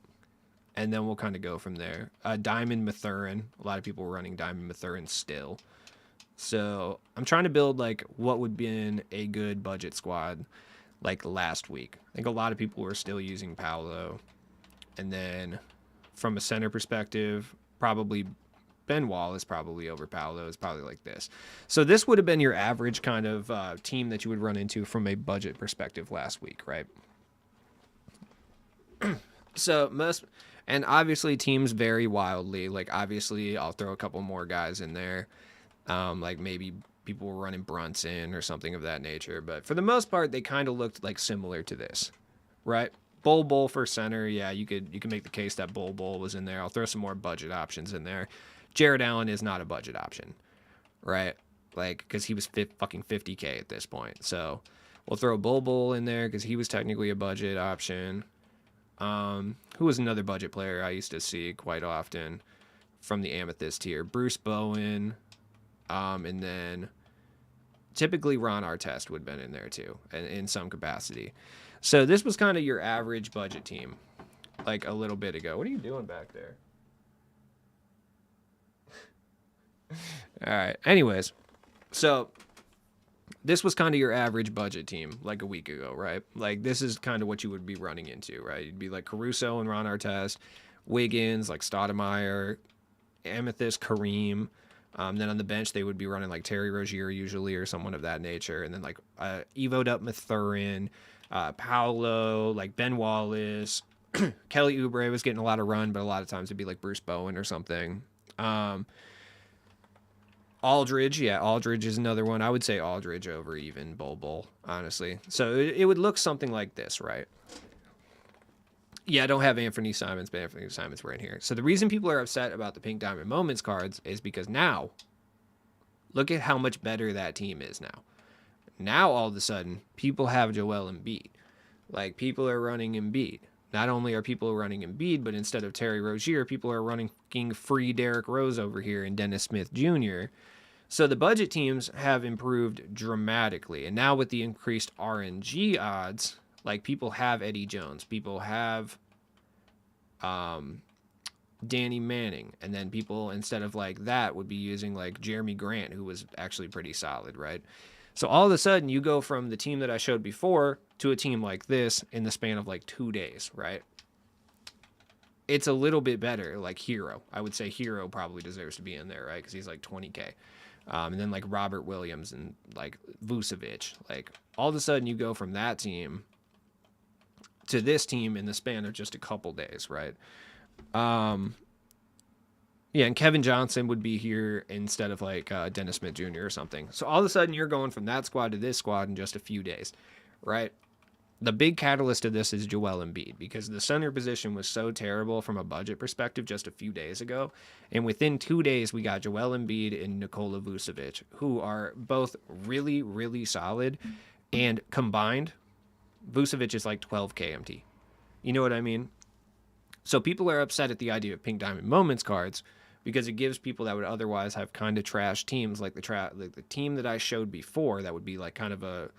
and then we'll kind of go from there. Diamond Mathurin. A lot of people running Diamond Mathurin still. So I'm trying to build like what would be a good budget squad like last week. I think a lot of people were still using Paolo. And then from a center perspective, probably Ben Wall is probably over Paolo. It's probably like this. So this would have been your average kind of team that you would run into from a budget perspective last week, right? And obviously teams vary wildly. Like obviously I'll throw a couple more guys in there. Like maybe people were running Brunson or something of that nature. But for the most part, they kind of looked like similar to this, right? Bol for center. Yeah, you can make the case that Bol was in there. I'll throw some more budget options in there. Jared Allen is not a budget option, right? Like, because he was fucking 50K at this point. So we'll throw Bol in there because he was technically a budget option. Who was another budget player I used to see quite often from the Amethyst tier? Bruce Bowen. And then typically Ron Artest would have been in there too, in some capacity. So this was kind of your average budget team, like a little bit ago. What are you doing back there? All right. Anyways, so this was kind of your average budget team like a week ago, right? Like this is kind of what you would be running into, right? You'd be like Caruso and Ron Artest, Wiggins, like Stoudemire, Amethyst, Kareem. Then on the bench, they would be running like Terry Rozier usually or someone of that nature. And then like Evo'd up Mathurin, Paolo, like Ben Wallace. Kelly Oubre was getting a lot of run, but a lot of times it'd be like Bruce Bowen or something. Aldridge, yeah, Aldridge is another one. I would say Aldridge over even Bol, honestly. So it would look something like this, right? Yeah, I don't have Anthony Simons, but Anthony Simons were in here. So the reason people are upset about the Pink Diamond Moments cards is because now, look at how much better that team is now. Now, all of a sudden, people have Joel Embiid. Like, people are running Embiid. Not only are people running Embiid, but instead of Terry Rozier, people are running free Derrick Rose over here and Dennis Smith Jr. So the budget teams have improved dramatically. And now with the increased RNG odds, like people have Eddie Jones, people have Danny Manning, and then people instead of like that would be using like Jeremy Grant, who was actually pretty solid, right? So all of a sudden you go from the team that I showed before to a team like this in the span of like 2 days, right? It's a little bit better, like Hero. I would say Hero probably deserves to be in there, right? Because he's like 20K. And then like Robert Williams and like Vucevic. Like all of a sudden you go from that team to this team in the span of just a couple days, right? Yeah, and Kevin Johnson would be here instead of like Dennis Smith Jr. or something. So all of a sudden you're going from that squad to this squad in just a few days, right? The big catalyst of this is Joel Embiid because the center position was so terrible from a budget perspective just a few days ago. And within 2 days, we got Joel Embiid and Nikola Vucevic, who are both really, really solid. And combined, Vucevic is like 12 KMT. You know what I mean? So people are upset at the idea of Pink Diamond Moments cards because it gives people that would otherwise have kind of trash teams like the team that I showed before that would be like kind of a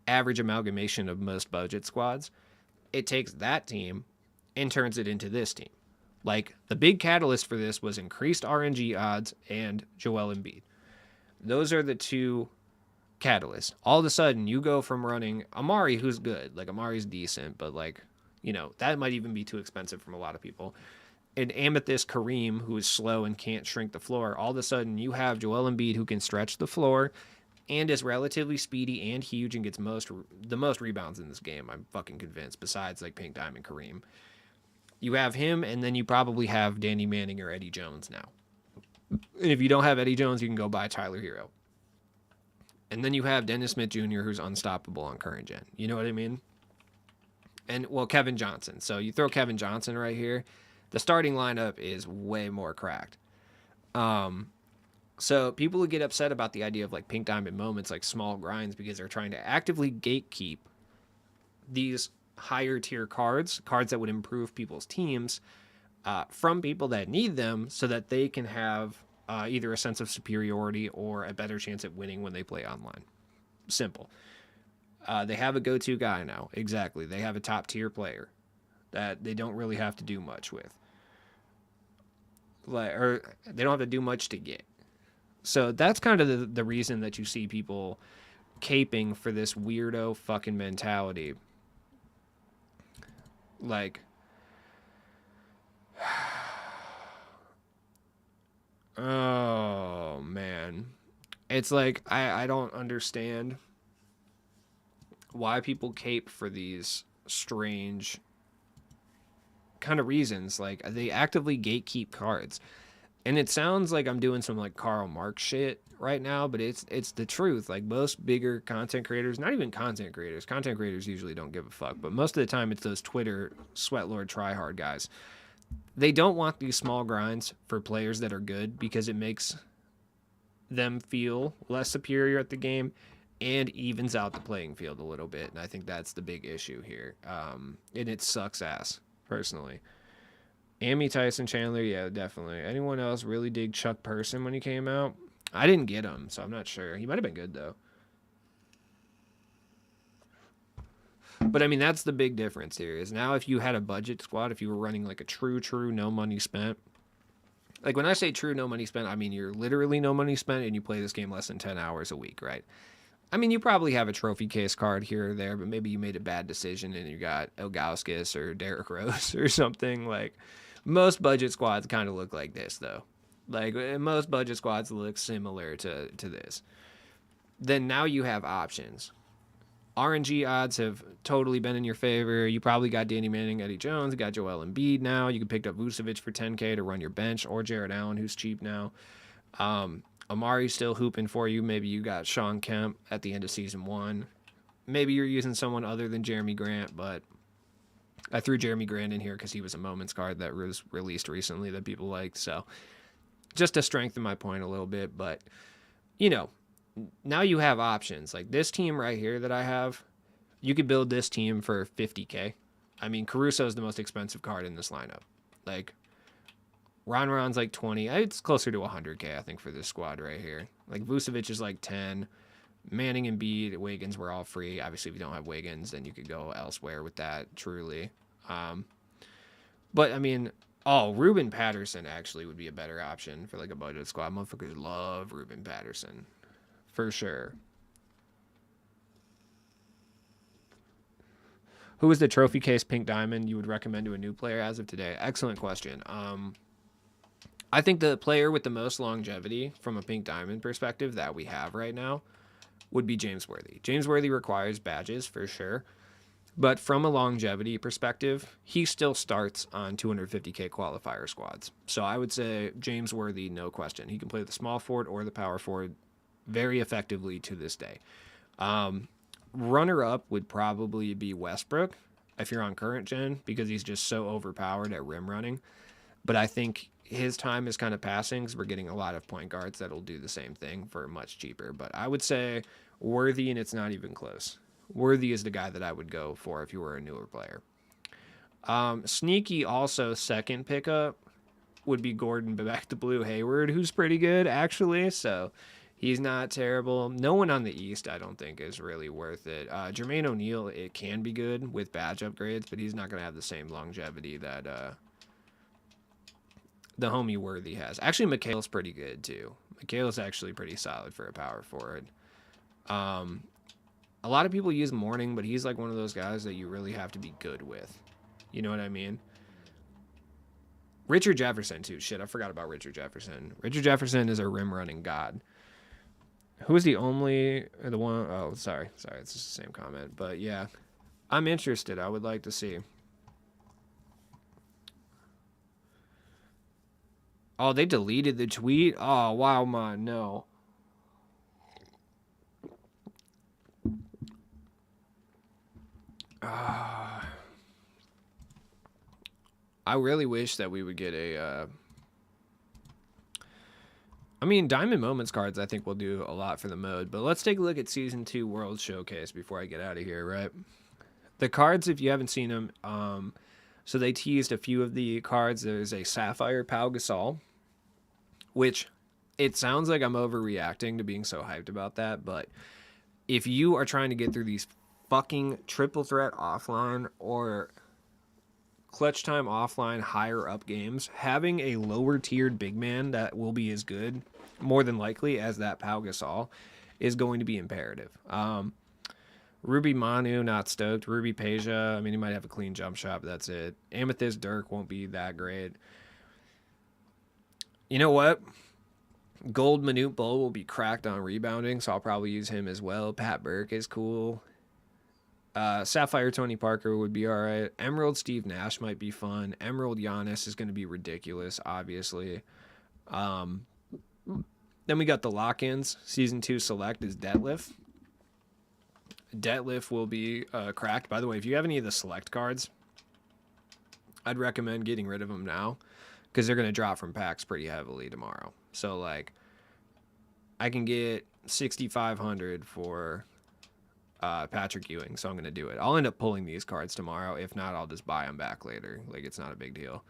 average amalgamation of most budget squads. It takes that team and turns it into this team. Like the big catalyst for this was increased RNG odds and Joel Embiid. Those are the two catalysts. All of a sudden you go from running Amari, who's good, like Amari's decent, but like, you know, that might even be too expensive from a lot of people. And Amethyst Kareem, who is slow and can't shrink the floor. All of a sudden you have Joel Embiid who can stretch the floor and is relatively speedy and huge and gets the most rebounds in this game. I'm fucking convinced, besides like Pink Diamond Kareem. You have him, and then you probably have Danny Manning or Eddie Jones now. And if you don't have Eddie Jones, you can go buy Tyler Hero. And then you have Dennis Smith Jr., who's unstoppable on current gen. You know what I mean? And, well, Kevin Johnson. So you throw Kevin Johnson right here. The starting lineup is way more cracked. So people who get upset about the idea of like pink diamond moments, like small grinds, because they're trying to actively gatekeep these higher tier cards that would improve people's teams from people that need them so that they can have either a sense of superiority or a better chance at winning when they play online. Simple. They have a go-to guy now. Exactly. They have a top tier player that they don't really have to do much with. Or they don't have to do much to get. So that's kind of the reason that you see people caping for this weirdo fucking mentality. Like, oh man, it's like I don't understand why people cape for these strange kind of reasons. Like, they actively gatekeep cards, and it sounds like I'm doing some like Karl Marx shit right now, but it's the truth. Like, most bigger content creators, not even content creators usually don't give a fuck, but most of the time it's those Twitter sweatlord tryhard guys. They don't want these small grinds for players that are good because it makes them feel less superior at the game and evens out the playing field a little bit. And I think that's the big issue here. And it sucks ass, personally. Amy Tyson Chandler, yeah, definitely. Anyone else really dig Chuck Person when he came out? I didn't get him, so I'm not sure. He might have been good, though. But, I mean, that's the big difference here, is now if you had a budget squad, if you were running, like, a true, no money spent. Like, when I say true no money spent, I mean you're literally no money spent and you play this game less than 10 hours a week, right? I mean, you probably have a trophy case card here or there, but maybe you made a bad decision and you got Ilgauskas or Derrick Rose or something. Like, most budget squads kind of look like this, though. Like, most budget squads look similar to this. Then now you have options. RNG odds have totally been in your favor. You probably got Danny Manning, Eddie Jones. You got Joel Embiid now. You can pick up Vucevic for 10K to run your bench, or Jared Allen, who's cheap now. Amari's still hooping for you. Maybe you got Sean Kemp at the end of season 1. Maybe you're using someone other than Jeremy Grant, but I threw Jeremy Grant in here because he was a moments card that was released recently that people liked. So just to strengthen my point a little bit, but, you know, now you have options. Like, this team right here that I have, you could build this team for 50K. I mean, Caruso is the most expensive card in this lineup. Like, Ron's like 20. It's closer to 100K, I think, for this squad right here. Like, Vucevic is like 10. Manning and Embiid, Wiggins were all free. Obviously, if you don't have Wiggins, then you could go elsewhere with that, truly. But, I mean, Ruben Patterson actually would be a better option for, like, a budget squad. Motherfuckers love Ruben Patterson. For sure. Who is the trophy case pink diamond you would recommend to a new player as of today? Excellent question. I think the player with the most longevity from a pink diamond perspective that we have right now would be James Worthy. James Worthy requires badges for sure, but from a longevity perspective, he still starts on 250K qualifier squads. So I would say James Worthy, no question. He can play the small forward or the power forward very effectively to this day. Runner-up would probably be Westbrook if you're on current gen, because he's just so overpowered at rim running. But I think his time is kind of passing because we're getting a lot of point guards that'll do the same thing for much cheaper. But I would say Worthy, and it's not even close. Worthy is the guy that I would go for if you were a newer player. Sneaky also second pickup would be Gordon back to Blue Hayward, who's pretty good actually. So he's not terrible. No one on the East, I don't think, is really worth it. Jermaine O'Neal, it can be good with badge upgrades, but he's not going to have the same longevity that the homie Worthy has. Actually, Mikhail's pretty good, too. Mikhail's actually pretty solid for a power forward. A lot of people use Mourning, but he's like one of those guys that you really have to be good with. You know what I mean? Richard Jefferson, too. Shit, I forgot about Richard Jefferson. Richard Jefferson is a rim-running god. Who is the only... the one... Oh, sorry. It's just the same comment. But, yeah. I'm interested. I would like to see. Oh, they deleted the tweet? Oh, wow, man, no. I really wish that we would get a... I mean, Diamond Moments cards I think will do a lot for the mode, but let's take a look at Season 2 World Showcase before I get out of here, right? The cards, if you haven't seen them, so they teased a few of the cards. There's a Sapphire Pau Gasol, which it sounds like I'm overreacting to being so hyped about that, but if you are trying to get through these fucking triple threat offline or clutch time offline higher up games, having a lower tiered big man that will be as good, more than likely, as that Pau Gasol is going to be imperative. Ruby Manu, not stoked. Ruby Peja, I mean, he might have a clean jump shot, but that's it. Amethyst Dirk won't be that great. You know what? Gold Manute Bull will be cracked on rebounding, so I'll probably use him as well. Pat Burke is cool. Sapphire Tony Parker would be all right. Emerald Steve Nash might be fun. Emerald Giannis is going to be ridiculous, obviously. Then we got the lock-ins. Season 2 Select is Detlef. Detlef will be cracked. By the way, if you have any of the Select cards, I'd recommend getting rid of them now because they're going to drop from packs pretty heavily tomorrow. So, like, I can get 6,500 for... Patrick Ewing, so I'm going to do it. I'll end up pulling these cards tomorrow. If not, I'll just buy them back later. Like, it's not a big deal.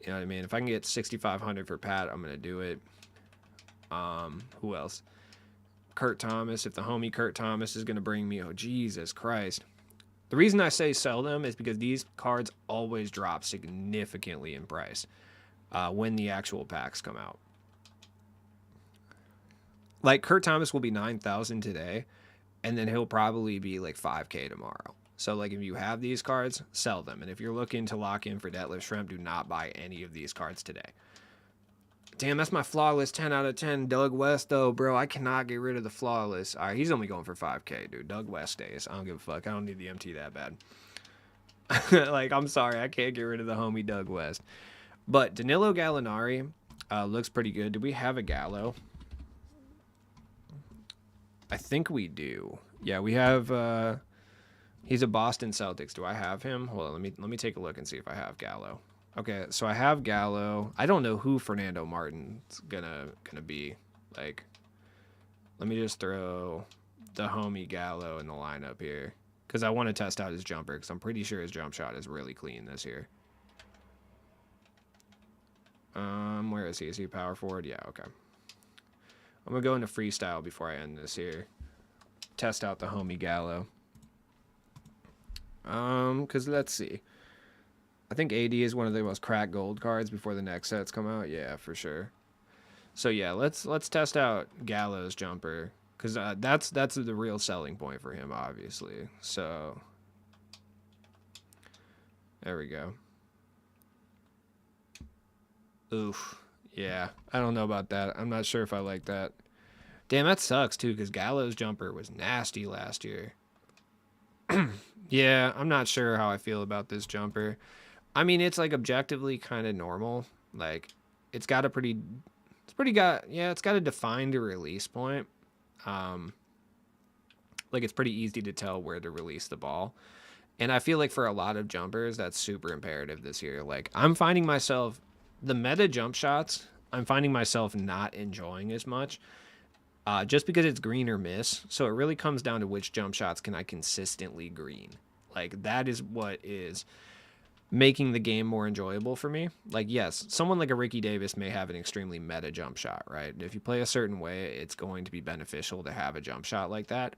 You know what I mean? If I can get 6,500 for Pat, I'm going to do it. Who else? Kurt Thomas. If the homie Kurt Thomas is going to bring me... Oh, Jesus Christ. The reason I say sell them is because these cards always drop significantly in price when the actual packs come out. Like, Kurt Thomas will be 9,000 today. And then he'll probably be like 5K tomorrow. So, like, if you have these cards, sell them. And if you're looking to lock in for Detlef Shrimp, do not buy any of these cards today. Damn, that's my flawless 10 out of 10. Doug West, though, bro. I cannot get rid of the flawless. All right, he's only going for 5K, dude. Doug West stays. I don't give a fuck. I don't need the MT that bad. Like, I'm sorry. I can't get rid of the homie Doug West. But Danilo Gallinari looks pretty good. Do we have a Gallo? I think we do. Yeah, we have... he's a Boston Celtics. Do I have him? Hold on, let me take a look and see if I have Gallo. Okay, so I have Gallo. I don't know who Fernando Martin's gonna be. Like, let me just throw the homie Gallo in the lineup here. Because I want to test out his jumper, because I'm pretty sure his jump shot is really clean this year. Where is he? Is he power forward? Yeah, okay. I'm going to go into freestyle before I end this here. Test out the homie Gallo. Because let's see. I think AD is one of the most cracked gold cards before the next sets come out. Yeah, for sure. So, yeah, let's test out Gallo's jumper. Because that's the real selling point for him, obviously. So, there we go. Oof. Yeah, I don't know about that. I'm not sure if I like that. Damn, that sucks, too, because Gallo's jumper was nasty last year. Yeah, I'm not sure how I feel about this jumper. I mean, it's, like, objectively kind of normal. Like, it's got a it's got a defined release point. Like, it's pretty easy to tell where to release the ball. And I feel like for a lot of jumpers, that's super imperative this year. Like, I'm finding myself... The meta jump shots, I'm finding myself not enjoying as much just because it's green or miss. So it really comes down to which jump shots can I consistently green. Like, that is what is making the game more enjoyable for me. Like, yes, someone like a Ricky Davis may have an extremely meta jump shot, right? If you play a certain way, it's going to be beneficial to have a jump shot like that.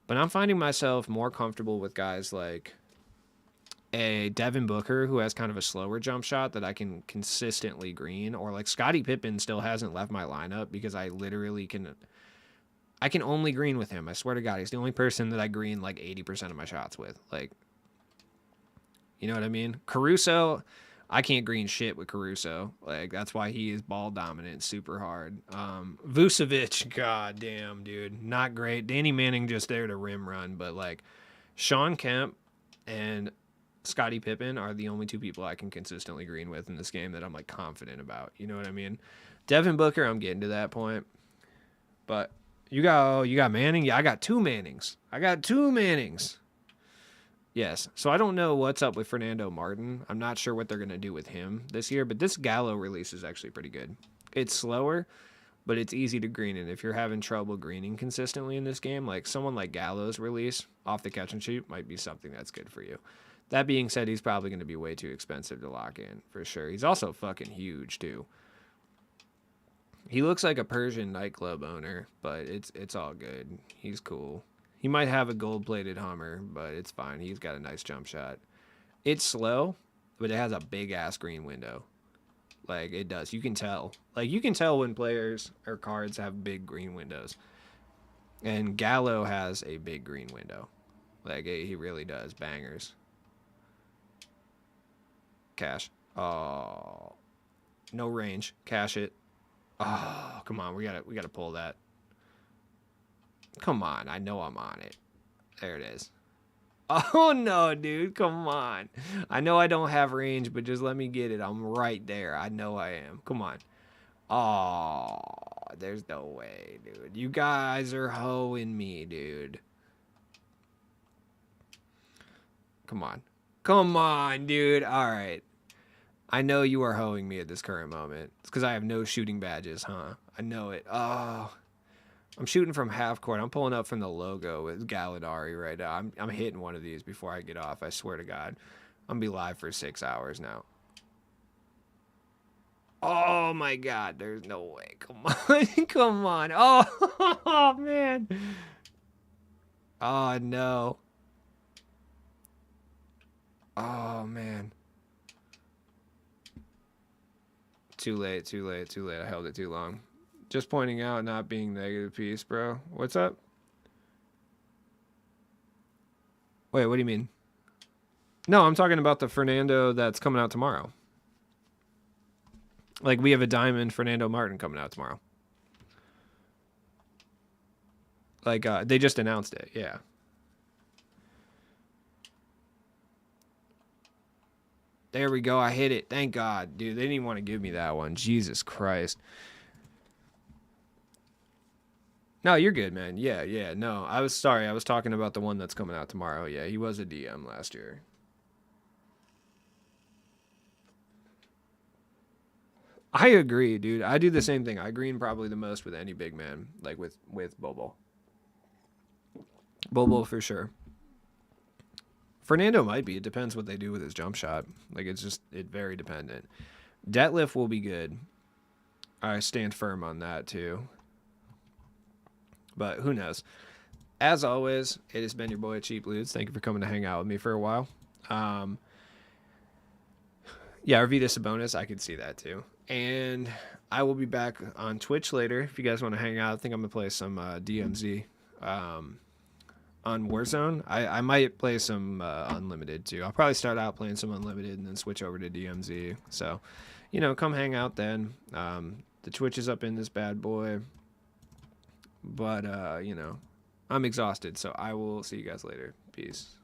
But I'm finding myself more comfortable with guys like a Devin Booker who has kind of a slower jump shot that I can consistently green, or like Scottie Pippen still hasn't left my lineup because I literally can only green with him. I swear to God, he's the only person that I green like 80% of my shots with. Like, you know what I mean? Caruso, I can't green shit with Caruso. Like, that's why he is ball dominant super hard. Vucevic, god damn, dude, not great. Danny Manning just there to rim run, but like Sean Kemp and Scottie Pippen are the only two people I can consistently green with in this game that I'm like confident about. You know what I mean? Devin Booker, I'm getting to that point. But you got Manning? Yeah, I got two Mannings. Yes. So I don't know what's up with Fernando Martin. I'm not sure what they're going to do with him this year, but this Gallo release is actually pretty good. It's slower, but it's easy to green. And if you're having trouble greening consistently in this game, like someone like Gallo's release off the catch and shoot might be something that's good for you. That being said, he's probably going to be way too expensive to lock in for sure. He's also fucking huge too. He looks like a Persian nightclub owner, but it's all good. He's cool. He might have a gold-plated Hummer, but it's fine. He's got a nice jump shot. It's slow, but it has a big-ass green window. Like, it does. You can tell. Like, you can tell when players or cards have big green windows. And Gallo has a big green window. Like, he really does. Bangers. Cash. Oh. No range. Cash it. Oh, come on. We gotta pull that. Come on. I know I'm on it. There it is. Oh, no, dude. Come on. I know I don't have range, but just let me get it. I'm right there. I know I am. Come on. Oh, there's no way, dude. You guys are hoeing me, dude. Come on. Come on, dude. All right. I know you are hoeing me at this current moment. It's because I have no shooting badges, huh? I know it. Oh, I'm shooting from half court. I'm pulling up from the logo with Gallinari right now. I'm hitting one of these before I get off. I swear to God. I'm going to be live for 6 hours now. Oh, my God. There's no way. Come on. Come on. Oh, man. Oh, no. Oh, man. Too late. I held it too long. Just pointing out, not being negative piece, bro. What's up? Wait, what do you mean? No, I'm talking about the Fernando that's coming out tomorrow. Like, we have a diamond Fernando Martin coming out tomorrow. Like, they just announced it, yeah. There we go. I hit it. Thank God. Dude, they didn't even want to give me that one. Jesus Christ. No, you're good, man. Yeah. No, I was sorry. I was talking about the one that's coming out tomorrow. Yeah, he was a DM last year. I agree, dude. I do the same thing. I green probably the most with any big man, like with Bobo. Bobo for sure. Fernando might be. It depends what they do with his jump shot. Like, it's very dependent. Detlef will be good. I stand firm on that, too. But who knows? As always, it has been your boy, Cheap Loots. Thank you for coming to hang out with me for a while. Yeah, Arvidas Sabonis, I could see that, too. And I will be back on Twitch later if you guys want to hang out. I think I'm going to play some DMZ. On Warzone. I might play some Unlimited too. I'll probably start out playing some Unlimited and then switch over to DMZ. So, come hang out then. The Twitch is up in this bad boy. But, I'm exhausted, so I will see you guys later. Peace.